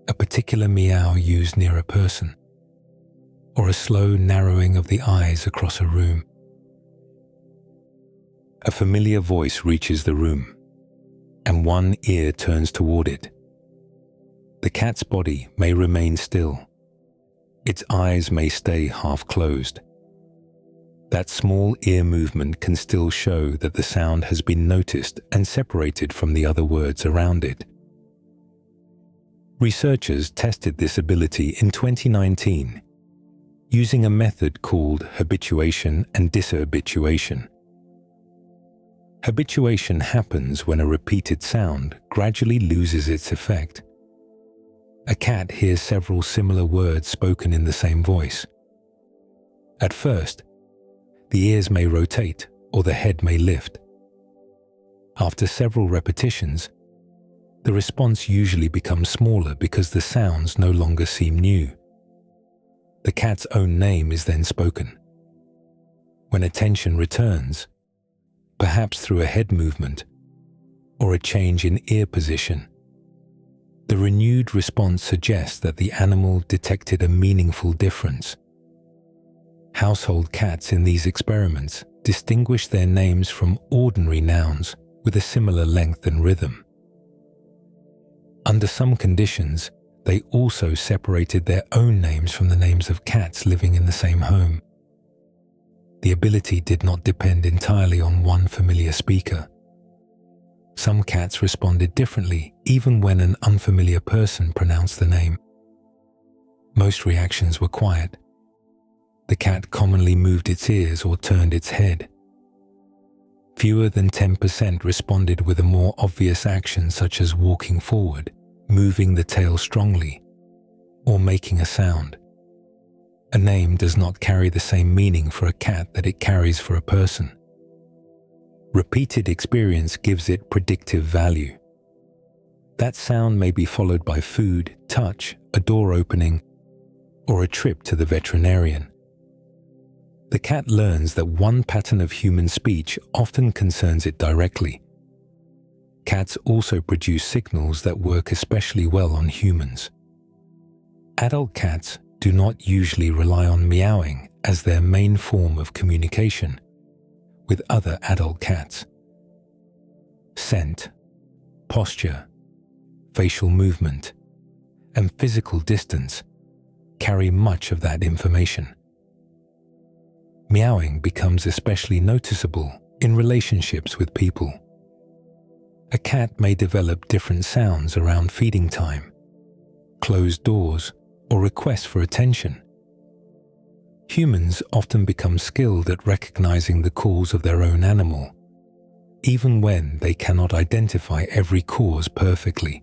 a particular meow used near a person, or a slow narrowing of the eyes across a room. A familiar voice reaches the room, and one ear turns toward it. The cat's body may remain still. Its eyes may stay half closed. That small ear movement can still show that the sound has been noticed and separated from the other words around it. Researchers tested this ability in 2019 using a method called habituation and dishabituation. Habituation happens when a repeated sound gradually loses its effect. A cat hears several similar words spoken in the same voice. At first, the ears may rotate or the head may lift. After several repetitions, the response usually becomes smaller because the sounds no longer seem new. The cat's own name is then spoken. When attention returns, perhaps through a head movement or a change in ear position, the renewed response suggests that the animal detected a meaningful difference. Household cats in these experiments distinguish their names from ordinary nouns with a similar length and rhythm. Under some conditions, they also separated their own names from the names of cats living in the same home. The ability did not depend entirely on one familiar speaker. Some cats responded differently even when an unfamiliar person pronounced the name. Most reactions were quiet. The cat commonly moved its ears or turned its head. Fewer than 10% responded with a more obvious action such as walking forward, moving the tail strongly, or making a sound. A name does not carry the same meaning for a cat that it carries for a person. Repeated experience gives it predictive value. That sound may be followed by food, touch, a door opening, or a trip to the veterinarian. The cat learns that one pattern of human speech often concerns it directly. Cats also produce signals that work especially well on humans. Adult cats do not usually rely on meowing as their main form of communication with other adult cats. Scent, posture, facial movement, and physical distance carry much of that information. Meowing becomes especially noticeable in relationships with people. A cat may develop different sounds around feeding time, closed doors, or requests for attention. Humans often become skilled at recognizing the calls of their own animal, even when they cannot identify every cause perfectly.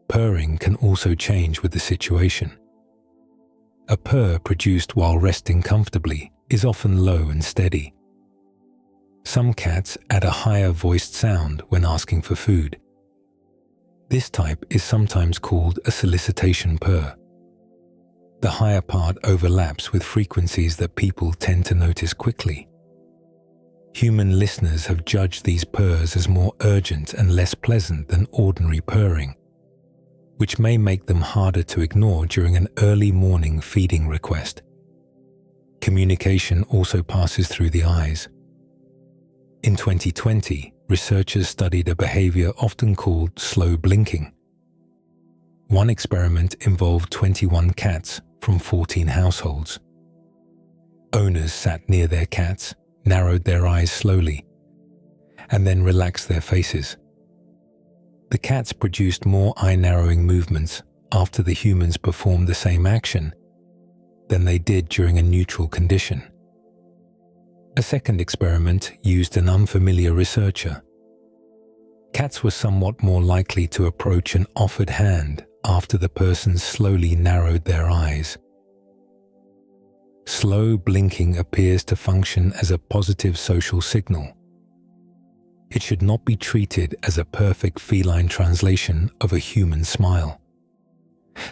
Purring can also change with the situation. A purr produced while resting comfortably is often low and steady. Some cats add a higher voiced sound when asking for food. This type is sometimes called a solicitation purr. The higher part overlaps with frequencies that people tend to notice quickly. Human listeners have judged these purrs as more urgent and less pleasant than ordinary purring, which may make them harder to ignore during an early morning feeding request. Communication also passes through the eyes. In 2020, researchers studied a behavior often called slow blinking. One experiment involved 21 cats from 14 households. Owners sat near their cats, narrowed their eyes slowly, and then relaxed their faces. The cats produced more eye-narrowing movements after the humans performed the same action than they did during a neutral condition. A second experiment used an unfamiliar researcher. Cats were somewhat more likely to approach an offered hand after the person slowly narrowed their eyes. Slow blinking appears to function as a positive social signal. It should not be treated as a perfect feline translation of a human smile.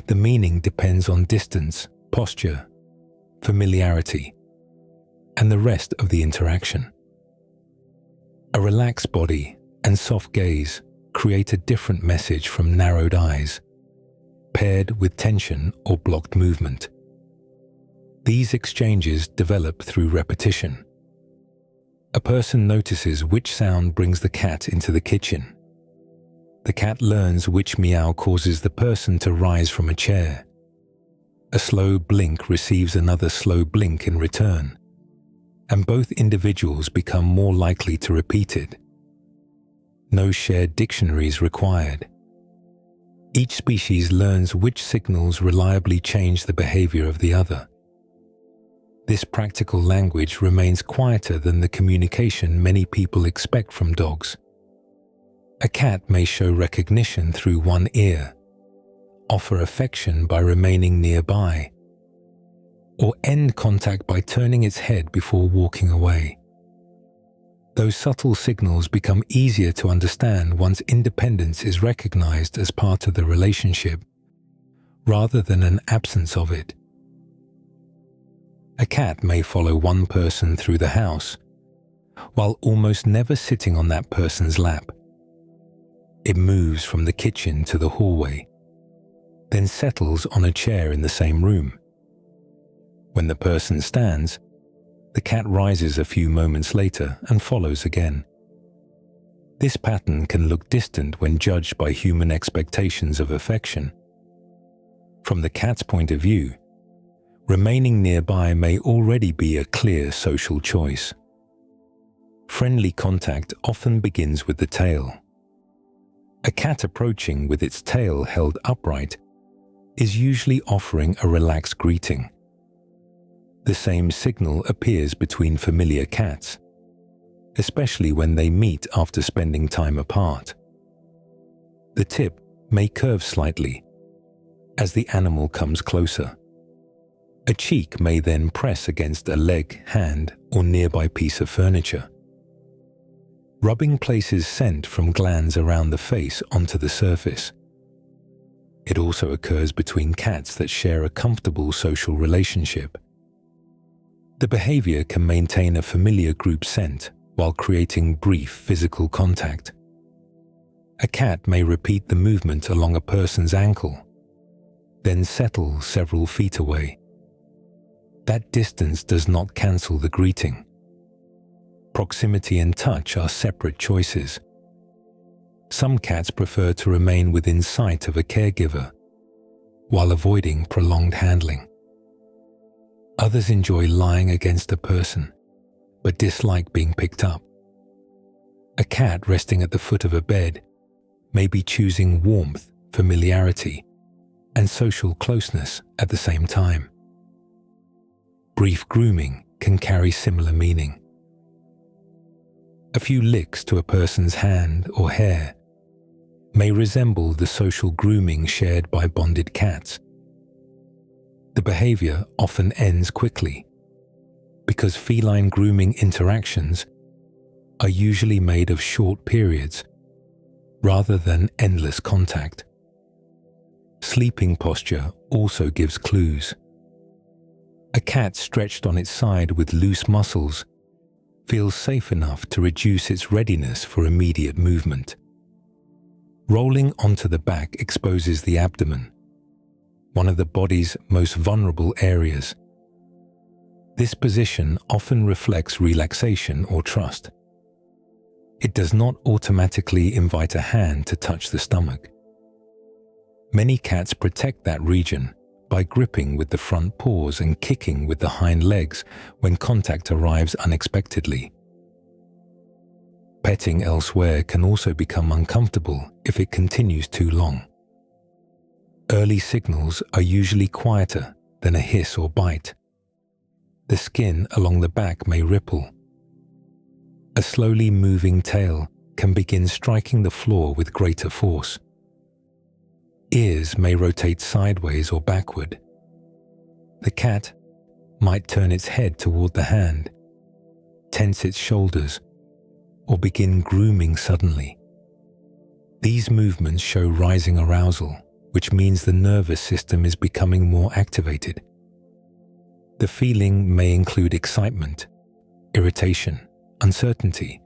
The meaning depends on distance, posture, familiarity, and the rest of the interaction. A relaxed body and soft gaze create a different message from narrowed eyes, paired with tension or blocked movement. These exchanges develop through repetition. A person notices which sound brings the cat into the kitchen. The cat learns which meow causes the person to rise from a chair. A slow blink receives another slow blink in return, and both individuals become more likely to repeat it. No shared dictionaries required. Each species learns which signals reliably change the behavior of the other. This practical language remains quieter than the communication many people expect from dogs. A cat may show recognition through one ear, offer affection by remaining nearby, or end contact by turning its head before walking away. Those subtle signals become easier to understand once independence is recognized as part of the relationship, rather than an absence of it. A cat may follow one person through the house, while almost never sitting on that person's lap. It moves from the kitchen to the hallway, then settles on a chair in the same room. When the person stands, the cat rises a few moments later and follows again. This pattern can look distant when judged by human expectations of affection. From the cat's point of view, remaining nearby may already be a clear social choice. Friendly contact often begins with the tail. A cat approaching with its tail held upright is usually offering a relaxed greeting. The same signal appears between familiar cats, especially when they meet after spending time apart. The tip may curve slightly as the animal comes closer. A cheek may then press against a leg, hand, or nearby piece of furniture. Rubbing places scent from glands around the face onto the surface. It also occurs between cats that share a comfortable social relationship. The behavior can maintain a familiar group scent while creating brief physical contact. A cat may repeat the movement along a person's ankle, then settle several feet away. That distance does not cancel the greeting. Proximity and touch are separate choices. Some cats prefer to remain within sight of a caregiver, while avoiding prolonged handling. Others enjoy lying against a person, but dislike being picked up. A cat resting at the foot of a bed may be choosing warmth, familiarity, and social closeness at the same time. Brief grooming can carry similar meaning. A few licks to a person's hand or hair may resemble the social grooming shared by bonded cats. The behavior often ends quickly because feline grooming interactions are usually made of short periods rather than endless contact. Sleeping posture also gives clues. A cat stretched on its side with loose muscles feels safe enough to reduce its readiness for immediate movement. Rolling onto the back exposes the abdomen, one of the body's most vulnerable areas. This position often reflects relaxation or trust. It does not automatically invite a hand to touch the stomach. Many cats protect that region by gripping with the front paws and kicking with the hind legs when contact arrives unexpectedly. Petting elsewhere can also become uncomfortable if it continues too long. Early signals are usually quieter than a hiss or bite. The skin along the back may ripple. A slowly moving tail can begin striking the floor with greater force. Ears may rotate sideways or backward. The cat might turn its head toward the hand, tense its shoulders, or begin grooming suddenly. These movements show rising arousal, which means the nervous system is becoming more activated. The feeling may include excitement, irritation, uncertainty,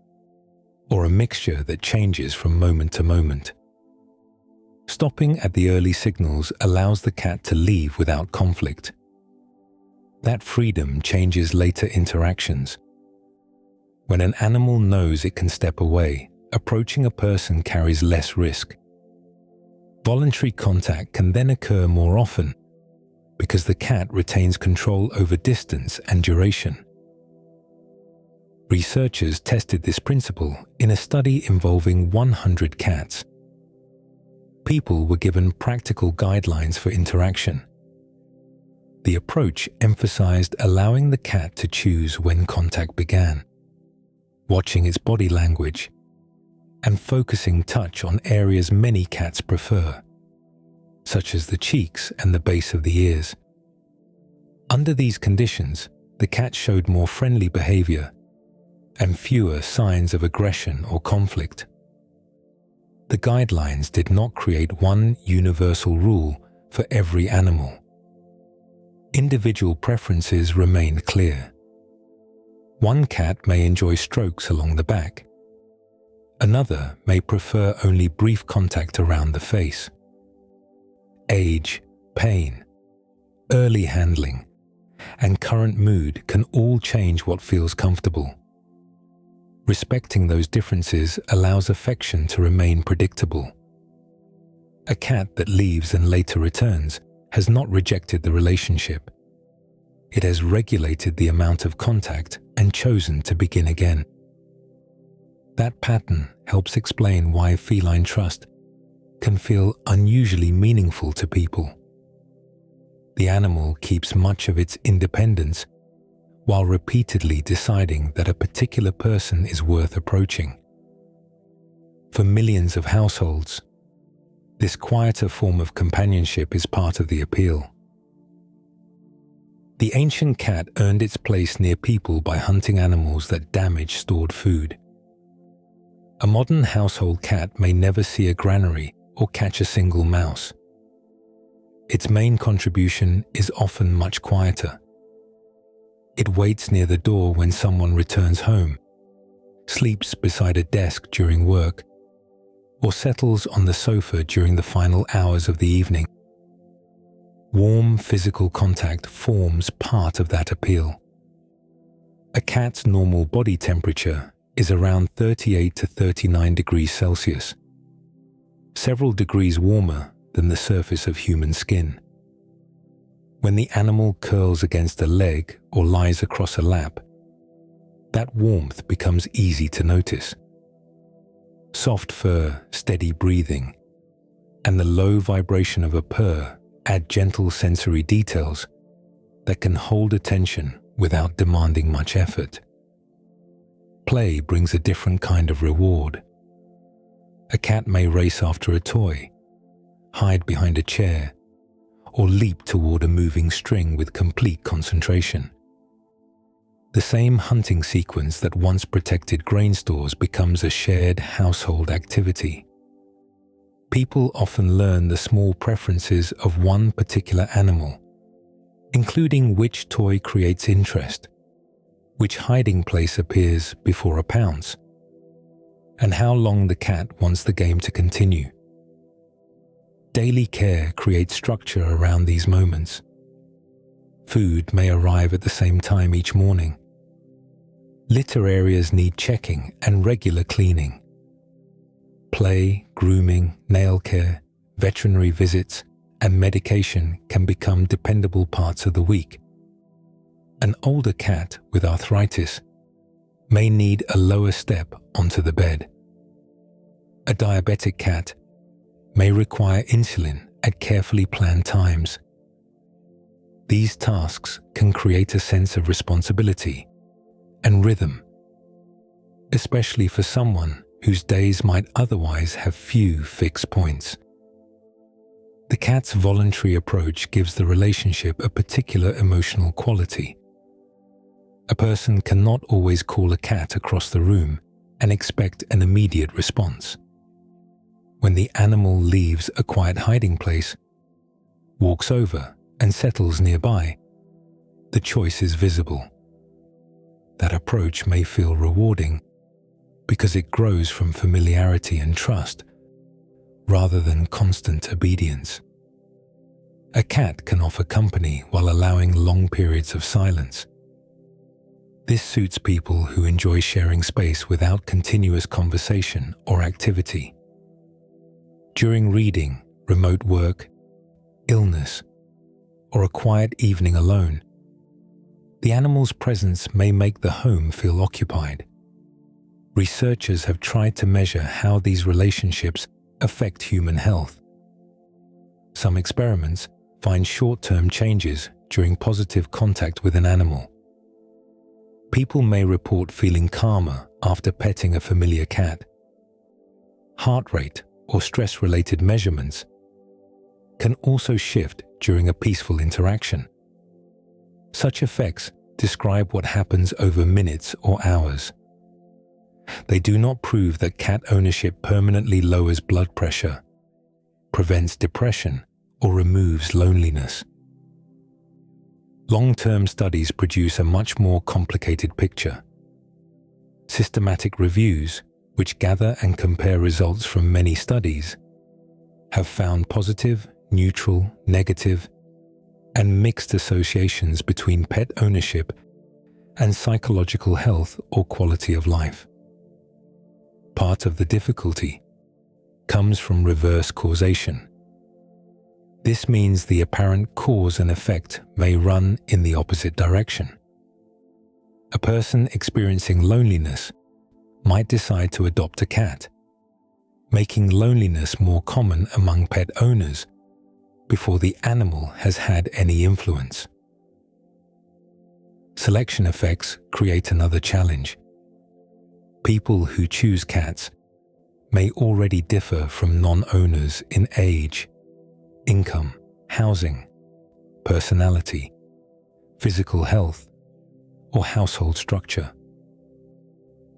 or a mixture that changes from moment to moment. Stopping at the early signals allows the cat to leave without conflict. That freedom changes later interactions. When an animal knows it can step away, approaching a person carries less risk. Voluntary contact can then occur more often because the cat retains control over distance and duration. Researchers tested this principle in a study involving 100 cats. People were given practical guidelines for interaction. The approach emphasized allowing the cat to choose when contact began, watching its body language, and focusing touch on areas many cats prefer, such as the cheeks and the base of the ears. Under these conditions, the cat showed more friendly behavior and fewer signs of aggression or conflict. The guidelines did not create one universal rule for every animal. Individual preferences remained clear. One cat may enjoy strokes along the back. Another may prefer only brief contact around the face. Age, pain, early handling, and current mood can all change what feels comfortable. Respecting those differences allows affection to remain predictable. A cat that leaves and later returns has not rejected the relationship. It has regulated the amount of contact and chosen to begin again. That pattern helps explain why feline trust can feel unusually meaningful to people. The animal keeps much of its independence while repeatedly deciding that a particular person is worth approaching. For millions of households, this quieter form of companionship is part of the appeal. The ancient cat earned its place near people by hunting animals that damage stored food. A modern household cat may never see a granary or catch a single mouse. Its main contribution is often much quieter. It waits near the door when someone returns home, sleeps beside a desk during work, or settles on the sofa during the final hours of the evening. Warm physical contact forms part of that appeal. A cat's normal body temperature is around 38 to 39 degrees Celsius, several degrees warmer than the surface of human skin. When the animal curls against a leg or lies across a lap, that warmth becomes easy to notice. Soft fur, steady breathing, and the low vibration of a purr add gentle sensory details that can hold attention without demanding much effort. Play brings a different kind of reward. A cat may race after a toy, hide behind a chair, or leap toward a moving string with complete concentration. The same hunting sequence that once protected grain stores becomes a shared household activity. People often learn the small preferences of one particular animal, including which toy creates interest, which hiding place appears before a pounce, and how long the cat wants the game to continue. Daily care creates structure around these moments. Food may arrive at the same time each morning. Litter areas need checking and regular cleaning. Play, grooming, nail care, veterinary visits, and medication can become dependable parts of the week. An older cat with arthritis may need a lower step onto the bed. A diabetic cat may require insulin at carefully planned times. These tasks can create a sense of responsibility and rhythm, especially for someone whose days might otherwise have few fixed points. The cat's voluntary approach gives the relationship a particular emotional quality. A person cannot always call a cat across the room and expect an immediate response. When the animal leaves a quiet hiding place, walks over, and settles nearby, the choice is visible. That approach may feel rewarding because it grows from familiarity and trust rather than constant obedience. A cat can offer company while allowing long periods of silence. This suits people who enjoy sharing space without continuous conversation or activity. During reading, remote work, illness, or a quiet evening alone, the animal's presence may make the home feel occupied. Researchers have tried to measure how these relationships affect human health. Some experiments find short-term changes during positive contact with an animal. People may report feeling calmer after petting a familiar cat. Heart rate or stress-related measurements can also shift during a peaceful interaction. Such effects describe what happens over minutes or hours. They do not prove that cat ownership permanently lowers blood pressure, prevents depression, or removes loneliness. Long-term studies produce a much more complicated picture. Systematic reviews, which gather and compare results from many studies, have found positive, neutral, negative, and mixed associations between pet ownership and psychological health or quality of life. Part of the difficulty comes from reverse causation. This means the apparent cause and effect may run in the opposite direction. A person experiencing loneliness might decide to adopt a cat, making loneliness more common among pet owners before the animal has had any influence. Selection effects create another challenge. People who choose cats may already differ from non-owners in age, income, housing, personality, physical health, or household structure.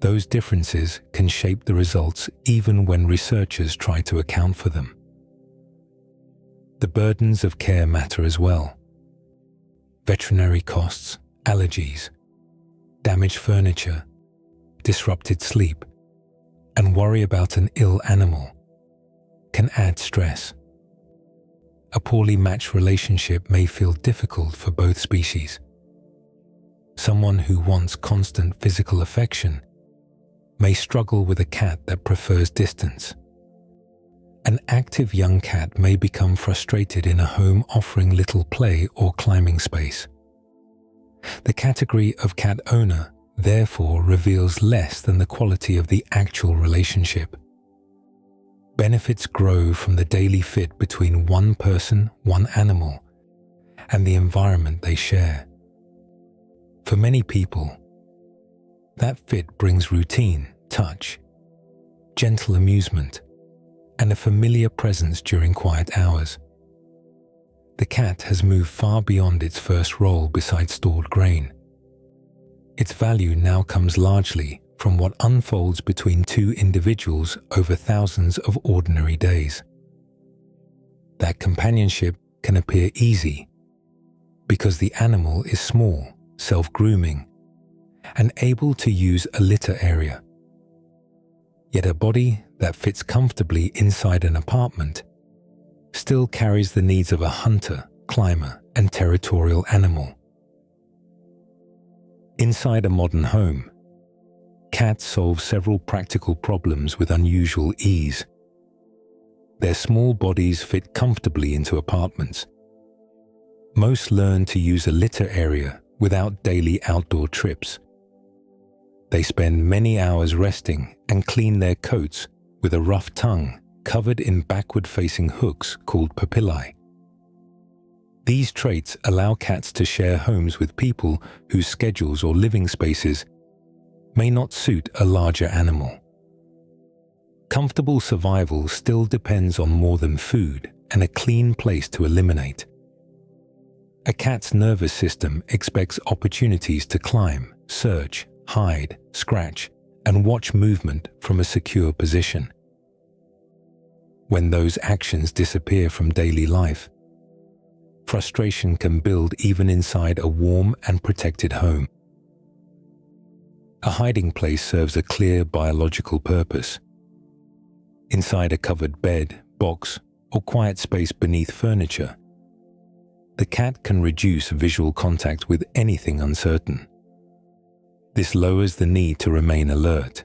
Those differences can shape the results even when researchers try to account for them. The burdens of care matter as well. Veterinary costs, allergies, damaged furniture, disrupted sleep, and worry about an ill animal can add stress. A poorly matched relationship may feel difficult for both species. Someone who wants constant physical affection may struggle with a cat that prefers distance. An active young cat may become frustrated in a home offering little play or climbing space. The category of cat owner therefore reveals less than the quality of the actual relationship. Benefits grow from the daily fit between one person, one animal, and the environment they share. For many people, that fit brings routine, touch, gentle amusement, and a familiar presence during quiet hours. The cat has moved far beyond its first role beside stored grain. Its value now comes largely from what unfolds between two individuals over thousands of ordinary days. That companionship can appear easy because the animal is small, self-grooming, and able to use a litter area. Yet a body that fits comfortably inside an apartment still carries the needs of a hunter, climber, and territorial animal. Inside a modern home, cats solve several practical problems with unusual ease. their small bodies fit comfortably into apartments. Most learn to use a litter area without daily outdoor trips. They spend many hours resting and clean their coats with a rough tongue covered in backward-facing hooks called papillae. These traits allow cats to share homes with people whose schedules or living spaces may not suit a larger animal. Comfortable survival still depends on more than food and a clean place to eliminate. A cat's nervous system expects opportunities to climb, search, hide, scratch, and watch movement from a secure position. When those actions disappear from daily life, frustration can build even inside a warm and protected home. A hiding place serves a clear biological purpose. Inside a covered bed, box, or quiet space beneath furniture, the cat can reduce visual contact with anything uncertain. This lowers the need to remain alert.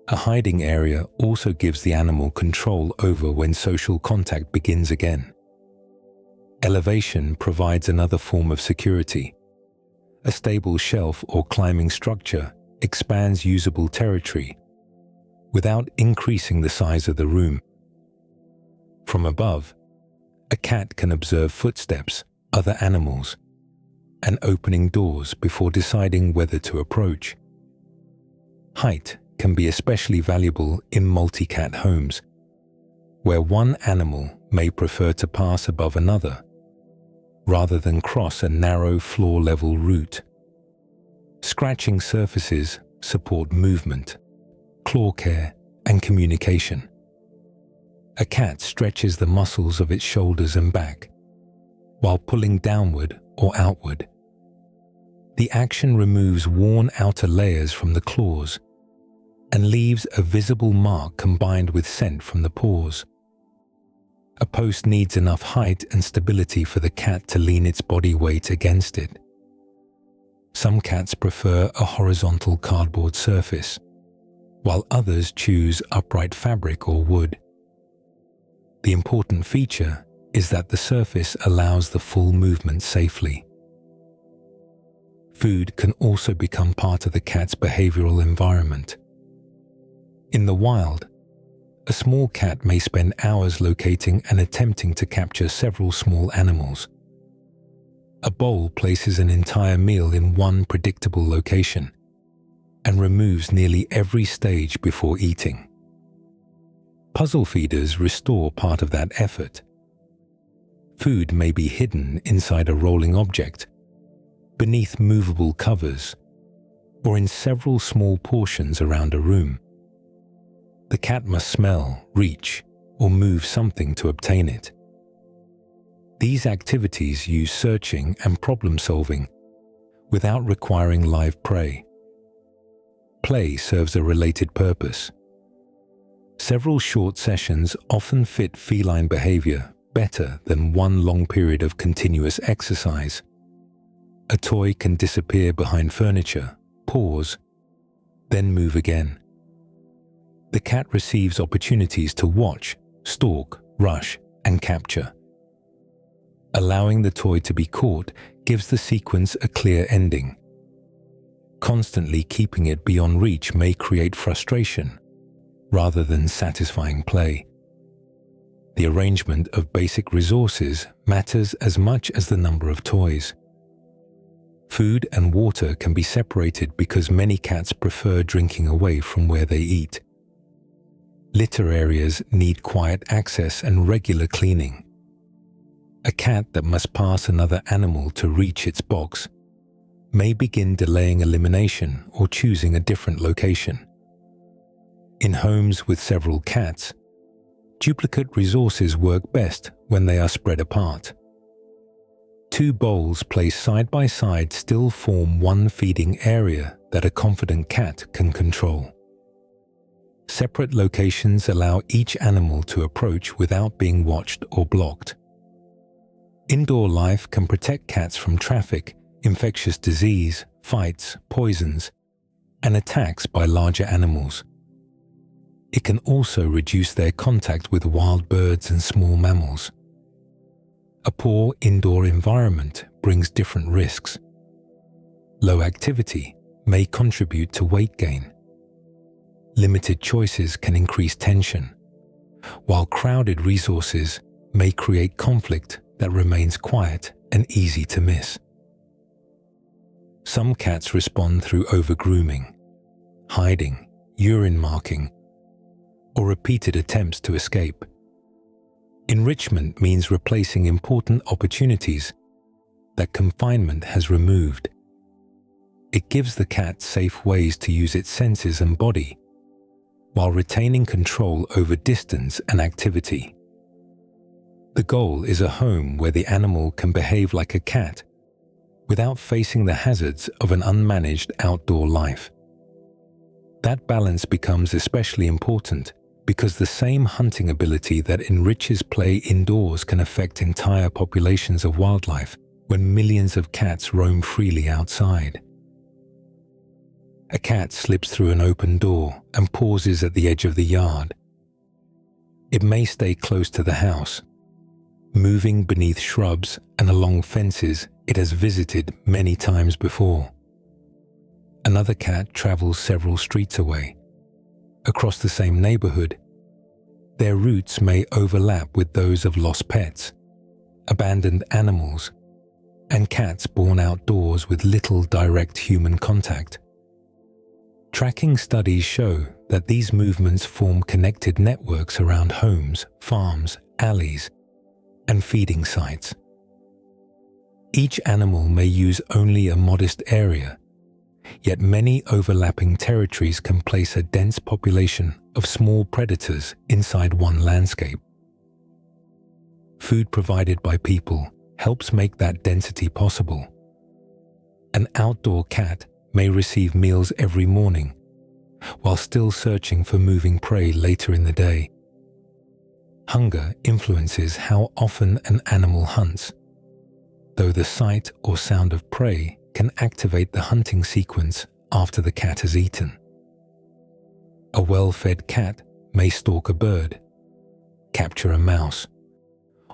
A hiding area also gives the animal control over when social contact begins again. Elevation provides another form of security. A stable shelf or climbing structure expands usable territory without increasing the size of the room. From above, a cat can observe footsteps, other animals, and opening doors before deciding whether to approach. Height can be especially valuable in multi-cat homes, where one animal may prefer to pass above another, rather than cross a narrow floor-level route. Scratching surfaces support movement, claw care, and communication. A cat stretches the muscles of its shoulders and back, while pulling downward or outward. The action removes worn outer layers from the claws and leaves a visible mark combined with scent from the paws. A post needs enough height and stability for the cat to lean its body weight against it. Some cats prefer a horizontal cardboard surface, while others choose upright fabric or wood. The important feature is that the surface allows the full movement safely. Food can also become part of the cat's behavioral environment. In the wild, a small cat may spend hours locating and attempting to capture several small animals. A bowl places an entire meal in one predictable location and removes nearly every stage before eating. Puzzle feeders restore part of that effort. Food may be hidden inside a rolling object, beneath movable covers, or in several small portions around a room. The cat must smell, reach, or move something to obtain it. These activities use searching and problem-solving without requiring live prey. Play serves a related purpose. Several short sessions often fit feline behavior better than one long period of continuous exercise. A toy can disappear behind furniture, pause, then move again. The cat receives opportunities to watch, stalk, rush, and capture. Allowing the toy to be caught gives the sequence a clear ending. Constantly keeping it beyond reach may create frustration rather than satisfying play. The arrangement of basic resources matters as much as the number of toys. Food and water can be separated because many cats prefer drinking away from where they eat. Litter areas need quiet access and regular cleaning. A cat that must pass another animal to reach its box may begin delaying elimination or choosing a different location. In homes with several cats, duplicate resources work best when they are spread apart. Two bowls placed side by side still form one feeding area that a confident cat can control. Separate locations allow each animal to approach without being watched or blocked. Indoor life can protect cats from traffic, infectious disease, fights, poisons, and attacks by larger animals. It can also reduce their contact with wild birds and small mammals. A poor indoor environment brings different risks. Low activity may contribute to weight gain. Limited choices can increase tension, while crowded resources may create conflict that remains quiet and easy to miss. Some cats respond through over-grooming, hiding, urine marking, or repeated attempts to escape. Enrichment means replacing important opportunities that confinement has removed. It gives the cat safe ways to use its senses and body, while retaining control over distance and activity. The goal is a home where the animal can behave like a cat without facing the hazards of an unmanaged outdoor life. That balance becomes especially important because the same hunting ability that enriches play indoors can affect entire populations of wildlife when millions of cats roam freely outside. A cat slips through an open door and pauses at the edge of the yard. It may stay close to the house, moving beneath shrubs and along fences it has visited many times before. Another cat travels several streets away. Across the same neighborhood, their routes may overlap with those of lost pets, abandoned animals, and cats born outdoors with little direct human contact. Tracking studies show that these movements form connected networks around homes, farms, alleys, and feeding sites. Each animal may use only a modest area, yet many overlapping territories can place a dense population of small predators inside one landscape. Food provided by people helps make that density possible. An outdoor cat may receive meals every morning, while still searching for moving prey later in the day. Hunger influences how often an animal hunts, though the sight or sound of prey can activate the hunting sequence after the cat has eaten. A well-fed cat may stalk a bird, capture a mouse,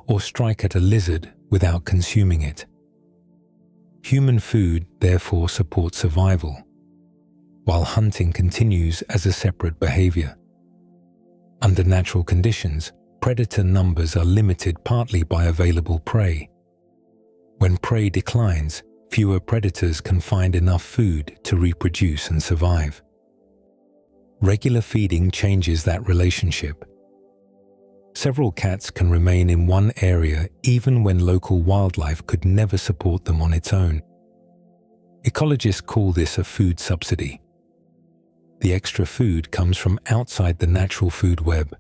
or strike at a lizard without consuming it. Human food therefore supports survival, while hunting continues as a separate behavior. Under natural conditions, predator numbers are limited partly by available prey. When prey declines, fewer predators can find enough food to reproduce and survive. Regular feeding changes that relationship. Several cats can remain in one area even when local wildlife could never support them on its own. Ecologists call this a food subsidy. The extra food comes from outside the natural food web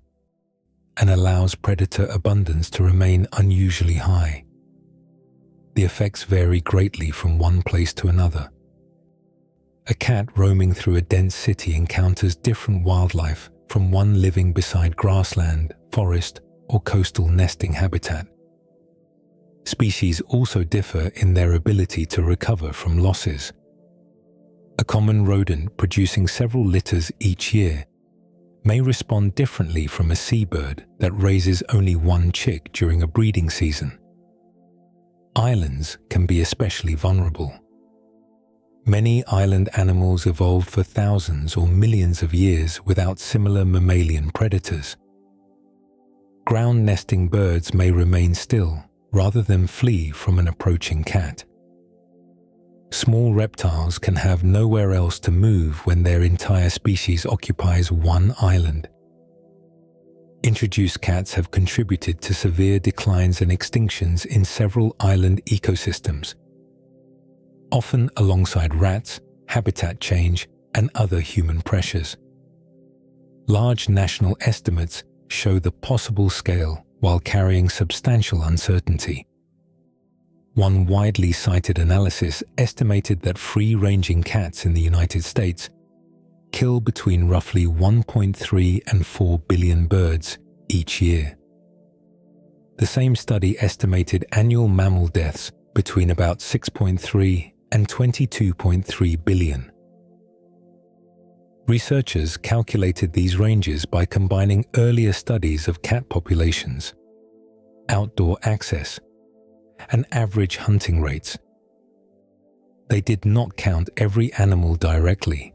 and allows predator abundance to remain unusually high. The effects vary greatly from one place to another. A cat roaming through a dense city encounters different wildlife from one living beside grassland, forest, or coastal nesting habitat. Species also differ in their ability to recover from losses. A common rodent producing several litters each year may respond differently from a seabird that raises only one chick during a breeding season. Islands can be especially vulnerable. Many island animals evolved for thousands or millions of years without similar mammalian predators. Ground nesting birds may remain still rather than flee from an approaching cat. Small reptiles can have nowhere else to move when their entire species occupies one island. Introduced cats have contributed to severe declines and extinctions in several island ecosystems, often alongside rats, habitat change, and other human pressures. Large national estimates show the possible scale while carrying substantial uncertainty. One widely cited analysis estimated that free-ranging cats in the United States kill between roughly 1.3 and 4 billion birds each year. The same study estimated annual mammal deaths between about 6.3 and 22.3 billion. Researchers calculated these ranges by combining earlier studies of cat populations, outdoor access, and average hunting rates. They did not count every animal directly.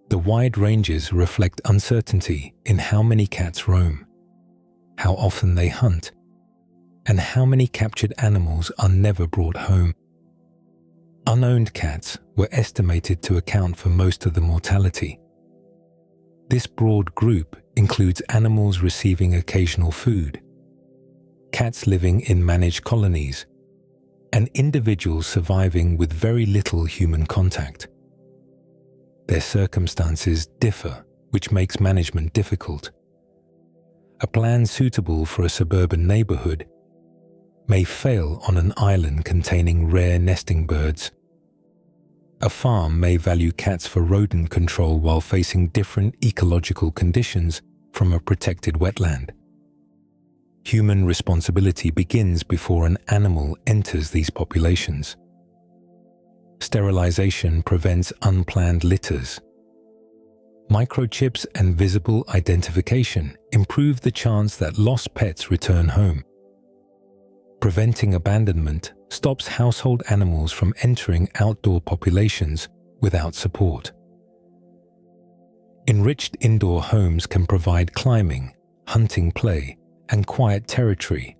The wide ranges reflect uncertainty in how many cats roam, how often they hunt, and how many captured animals are never brought home. Unowned cats were estimated to account for most of the mortality. This broad group includes animals receiving occasional food, cats living in managed colonies, and individuals surviving with very little human contact. Their circumstances differ, which makes management difficult. A plan suitable for a suburban neighborhood may fail on an island containing rare nesting birds. A farm may value cats for rodent control while facing different ecological conditions from a protected wetland. Human responsibility begins before an animal enters these populations. Sterilization prevents unplanned litters. Microchips and visible identification improve the chance that lost pets return home. Preventing abandonment stops household animals from entering outdoor populations without support. Enriched indoor homes can provide climbing, hunting play, and quiet territory,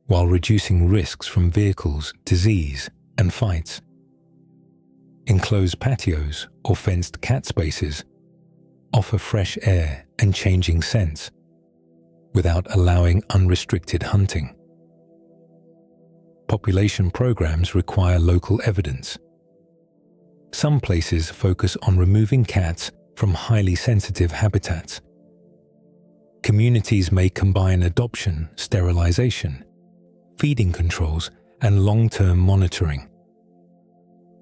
while reducing risks from vehicles, disease, and fights. Enclosed patios or fenced cat spaces offer fresh air and changing scents without allowing unrestricted hunting. Population programs require local evidence. Some places focus on removing cats from highly sensitive habitats. Communities may combine adoption, sterilization, feeding controls, and long-term monitoring.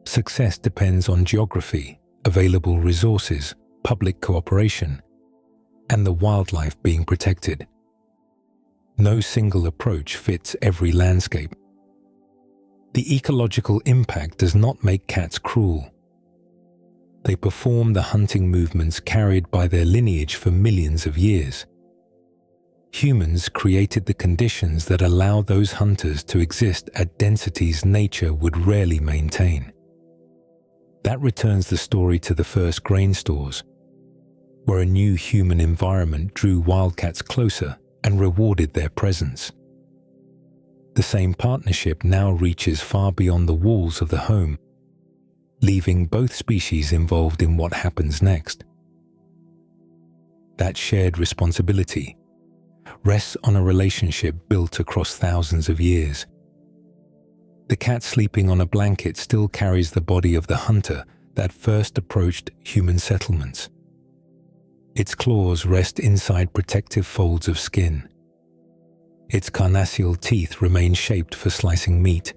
Success depends on geography, available resources, public cooperation, and the wildlife being protected. No single approach fits every landscape. The ecological impact does not make cats cruel. They perform the hunting movements carried by their lineage for millions of years. Humans created the conditions that allow those hunters to exist at densities nature would rarely maintain. That returns the story to the first grain stores, where a new human environment drew wildcats closer and rewarded their presence. The same partnership now reaches far beyond the walls of the home, leaving both species involved in what happens next. That shared responsibility rests on a relationship built across thousands of years. The cat sleeping on a blanket still carries the body of the hunter that first approached human settlements. Its claws rest inside protective folds of skin. Its carnassial teeth remain shaped for slicing meat.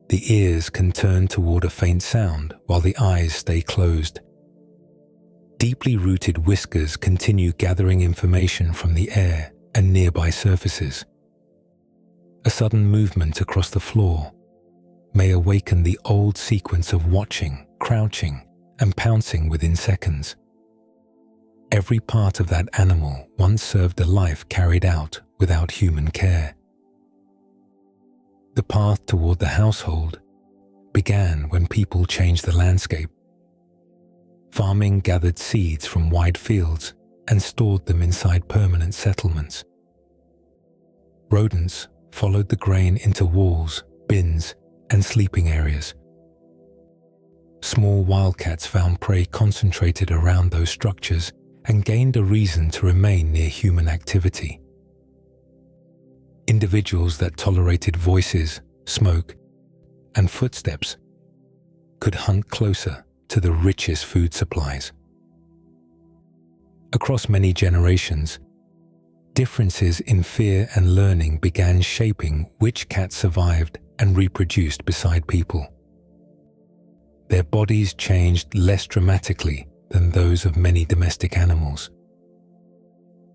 The ears can turn toward a faint sound while the eyes stay closed. Deeply rooted whiskers continue gathering information from the air and nearby surfaces. A sudden movement across the floor may awaken the old sequence of watching, crouching, and pouncing within seconds. Every part of that animal once served a life carried out without human care. The path toward the household began when people changed the landscape. Farming gathered seeds from wide fields and stored them inside permanent settlements. Rodents followed the grain into walls, bins, and sleeping areas. Small wildcats found prey concentrated around those structures and gained a reason to remain near human activity. Individuals that tolerated voices, smoke, and footsteps could hunt closer to the richest food supplies. Across many generations, differences in fear and learning began shaping which cats survived and reproduced beside people. Their bodies changed less dramatically than those of many domestic animals.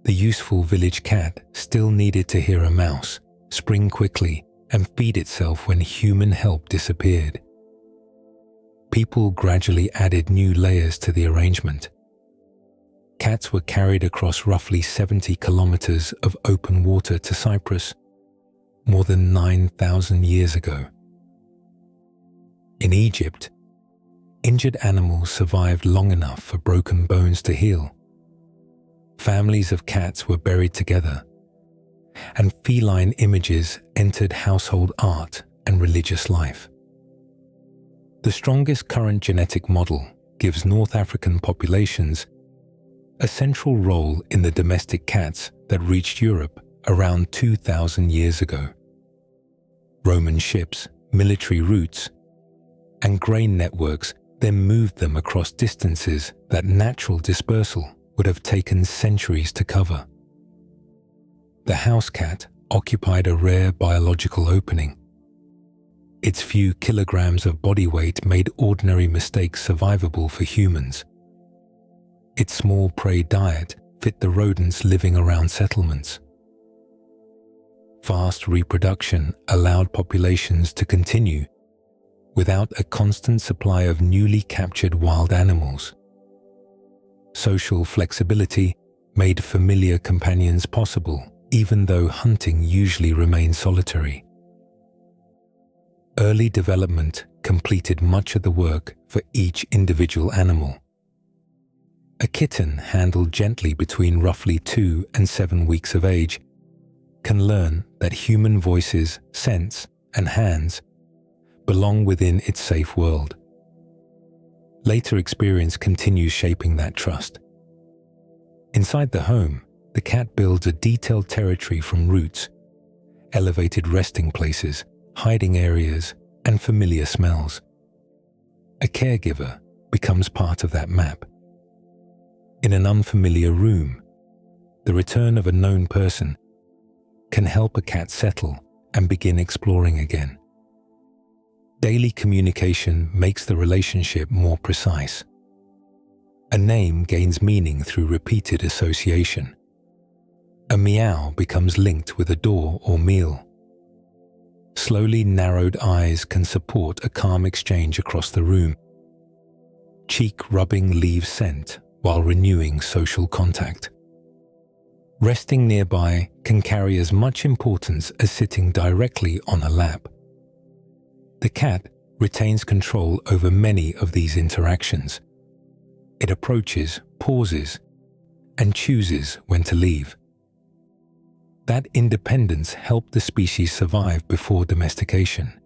The useful village cat still needed to hear a mouse, spring quickly, and feed itself when human help disappeared. people gradually added new layers to the arrangement. Cats were carried across roughly 70 kilometers of open water to Cyprus more than 9,000 years ago. In Egypt, injured animals survived long enough for broken bones to heal. Families of cats were buried together, and feline images entered household art and religious life. The strongest current genetic model gives North African populations a central role in the domestic cats that reached Europe around 2,000 years ago. Roman ships, military routes, and grain networks then moved them across distances that natural dispersal would have taken centuries to cover. The house cat occupied a rare biological opening. Its few kilograms of body weight made ordinary mistakes survivable for humans. Its small prey diet fit the rodents living around settlements. Fast reproduction allowed populations to continue without a constant supply of newly captured wild animals. Social flexibility made familiar companions possible, even though hunting usually remained solitary. Early development completed much of the work for each individual animal. A kitten handled gently between roughly 2 and 7 weeks of age can learn that human voices, scents, and hands belong within its safe world. Later experience continues shaping that trust. Inside the home, the cat builds a detailed territory from roots, elevated resting places, hiding areas, and familiar smells. A caregiver becomes part of that map. In an unfamiliar room, the return of a known person can help a cat settle and begin exploring again. Daily communication makes the relationship more precise. A name gains meaning through repeated association. A meow becomes linked with a door or meal. Slowly narrowed eyes can support a calm exchange across the room. Cheek rubbing leaves scent while renewing social contact. Resting nearby can carry as much importance as sitting directly on a lap. The cat retains control over many of these interactions. It approaches, pauses, and chooses when to leave. That independence helped the species survive before domestication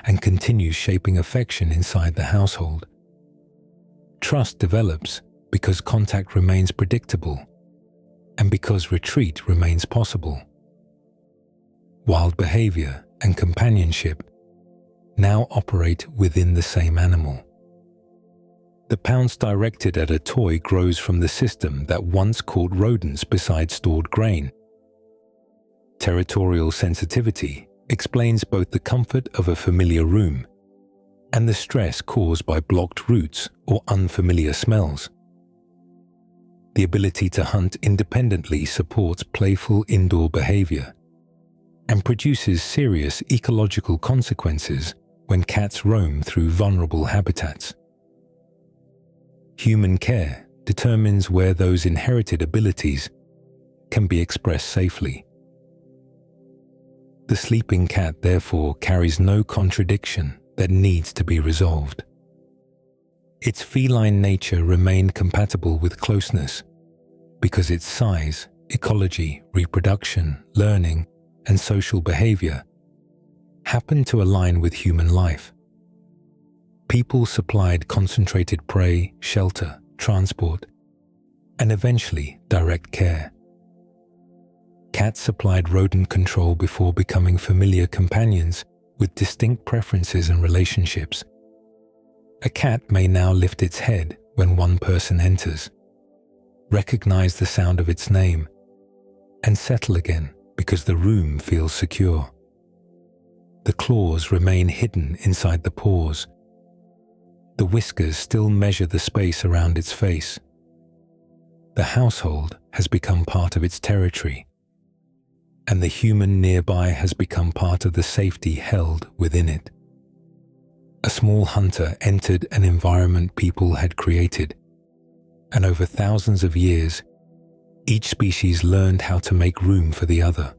and continues shaping affection inside the household. Trust develops because contact remains predictable and because retreat remains possible. Wild behavior and companionship now operate within the same animal. The pounce directed at a toy grows from the system that once caught rodents beside stored grain. Territorial sensitivity explains both the comfort of a familiar room and the stress caused by blocked routes or unfamiliar smells. The ability to hunt independently supports playful indoor behavior and produces serious ecological consequences when cats roam through vulnerable habitats. Human care determines where those inherited abilities can be expressed safely. The sleeping cat therefore carries no contradiction that needs to be resolved. Its feline nature remained compatible with closeness because its size, ecology, reproduction, learning, and social behavior happened to align with human life. People supplied concentrated prey, shelter, transport, and eventually direct care. Cats supplied rodent control before becoming familiar companions with distinct preferences and relationships. A cat may now lift its head when one person enters, recognize the sound of its name, and settle again because the room feels secure. The claws remain hidden inside the paws. The whiskers still measure the space around its face. The household has become part of its territory, and the human nearby has become part of the safety held within it. A small hunter entered an environment people had created, and over thousands of years, each species learned how to make room for the other.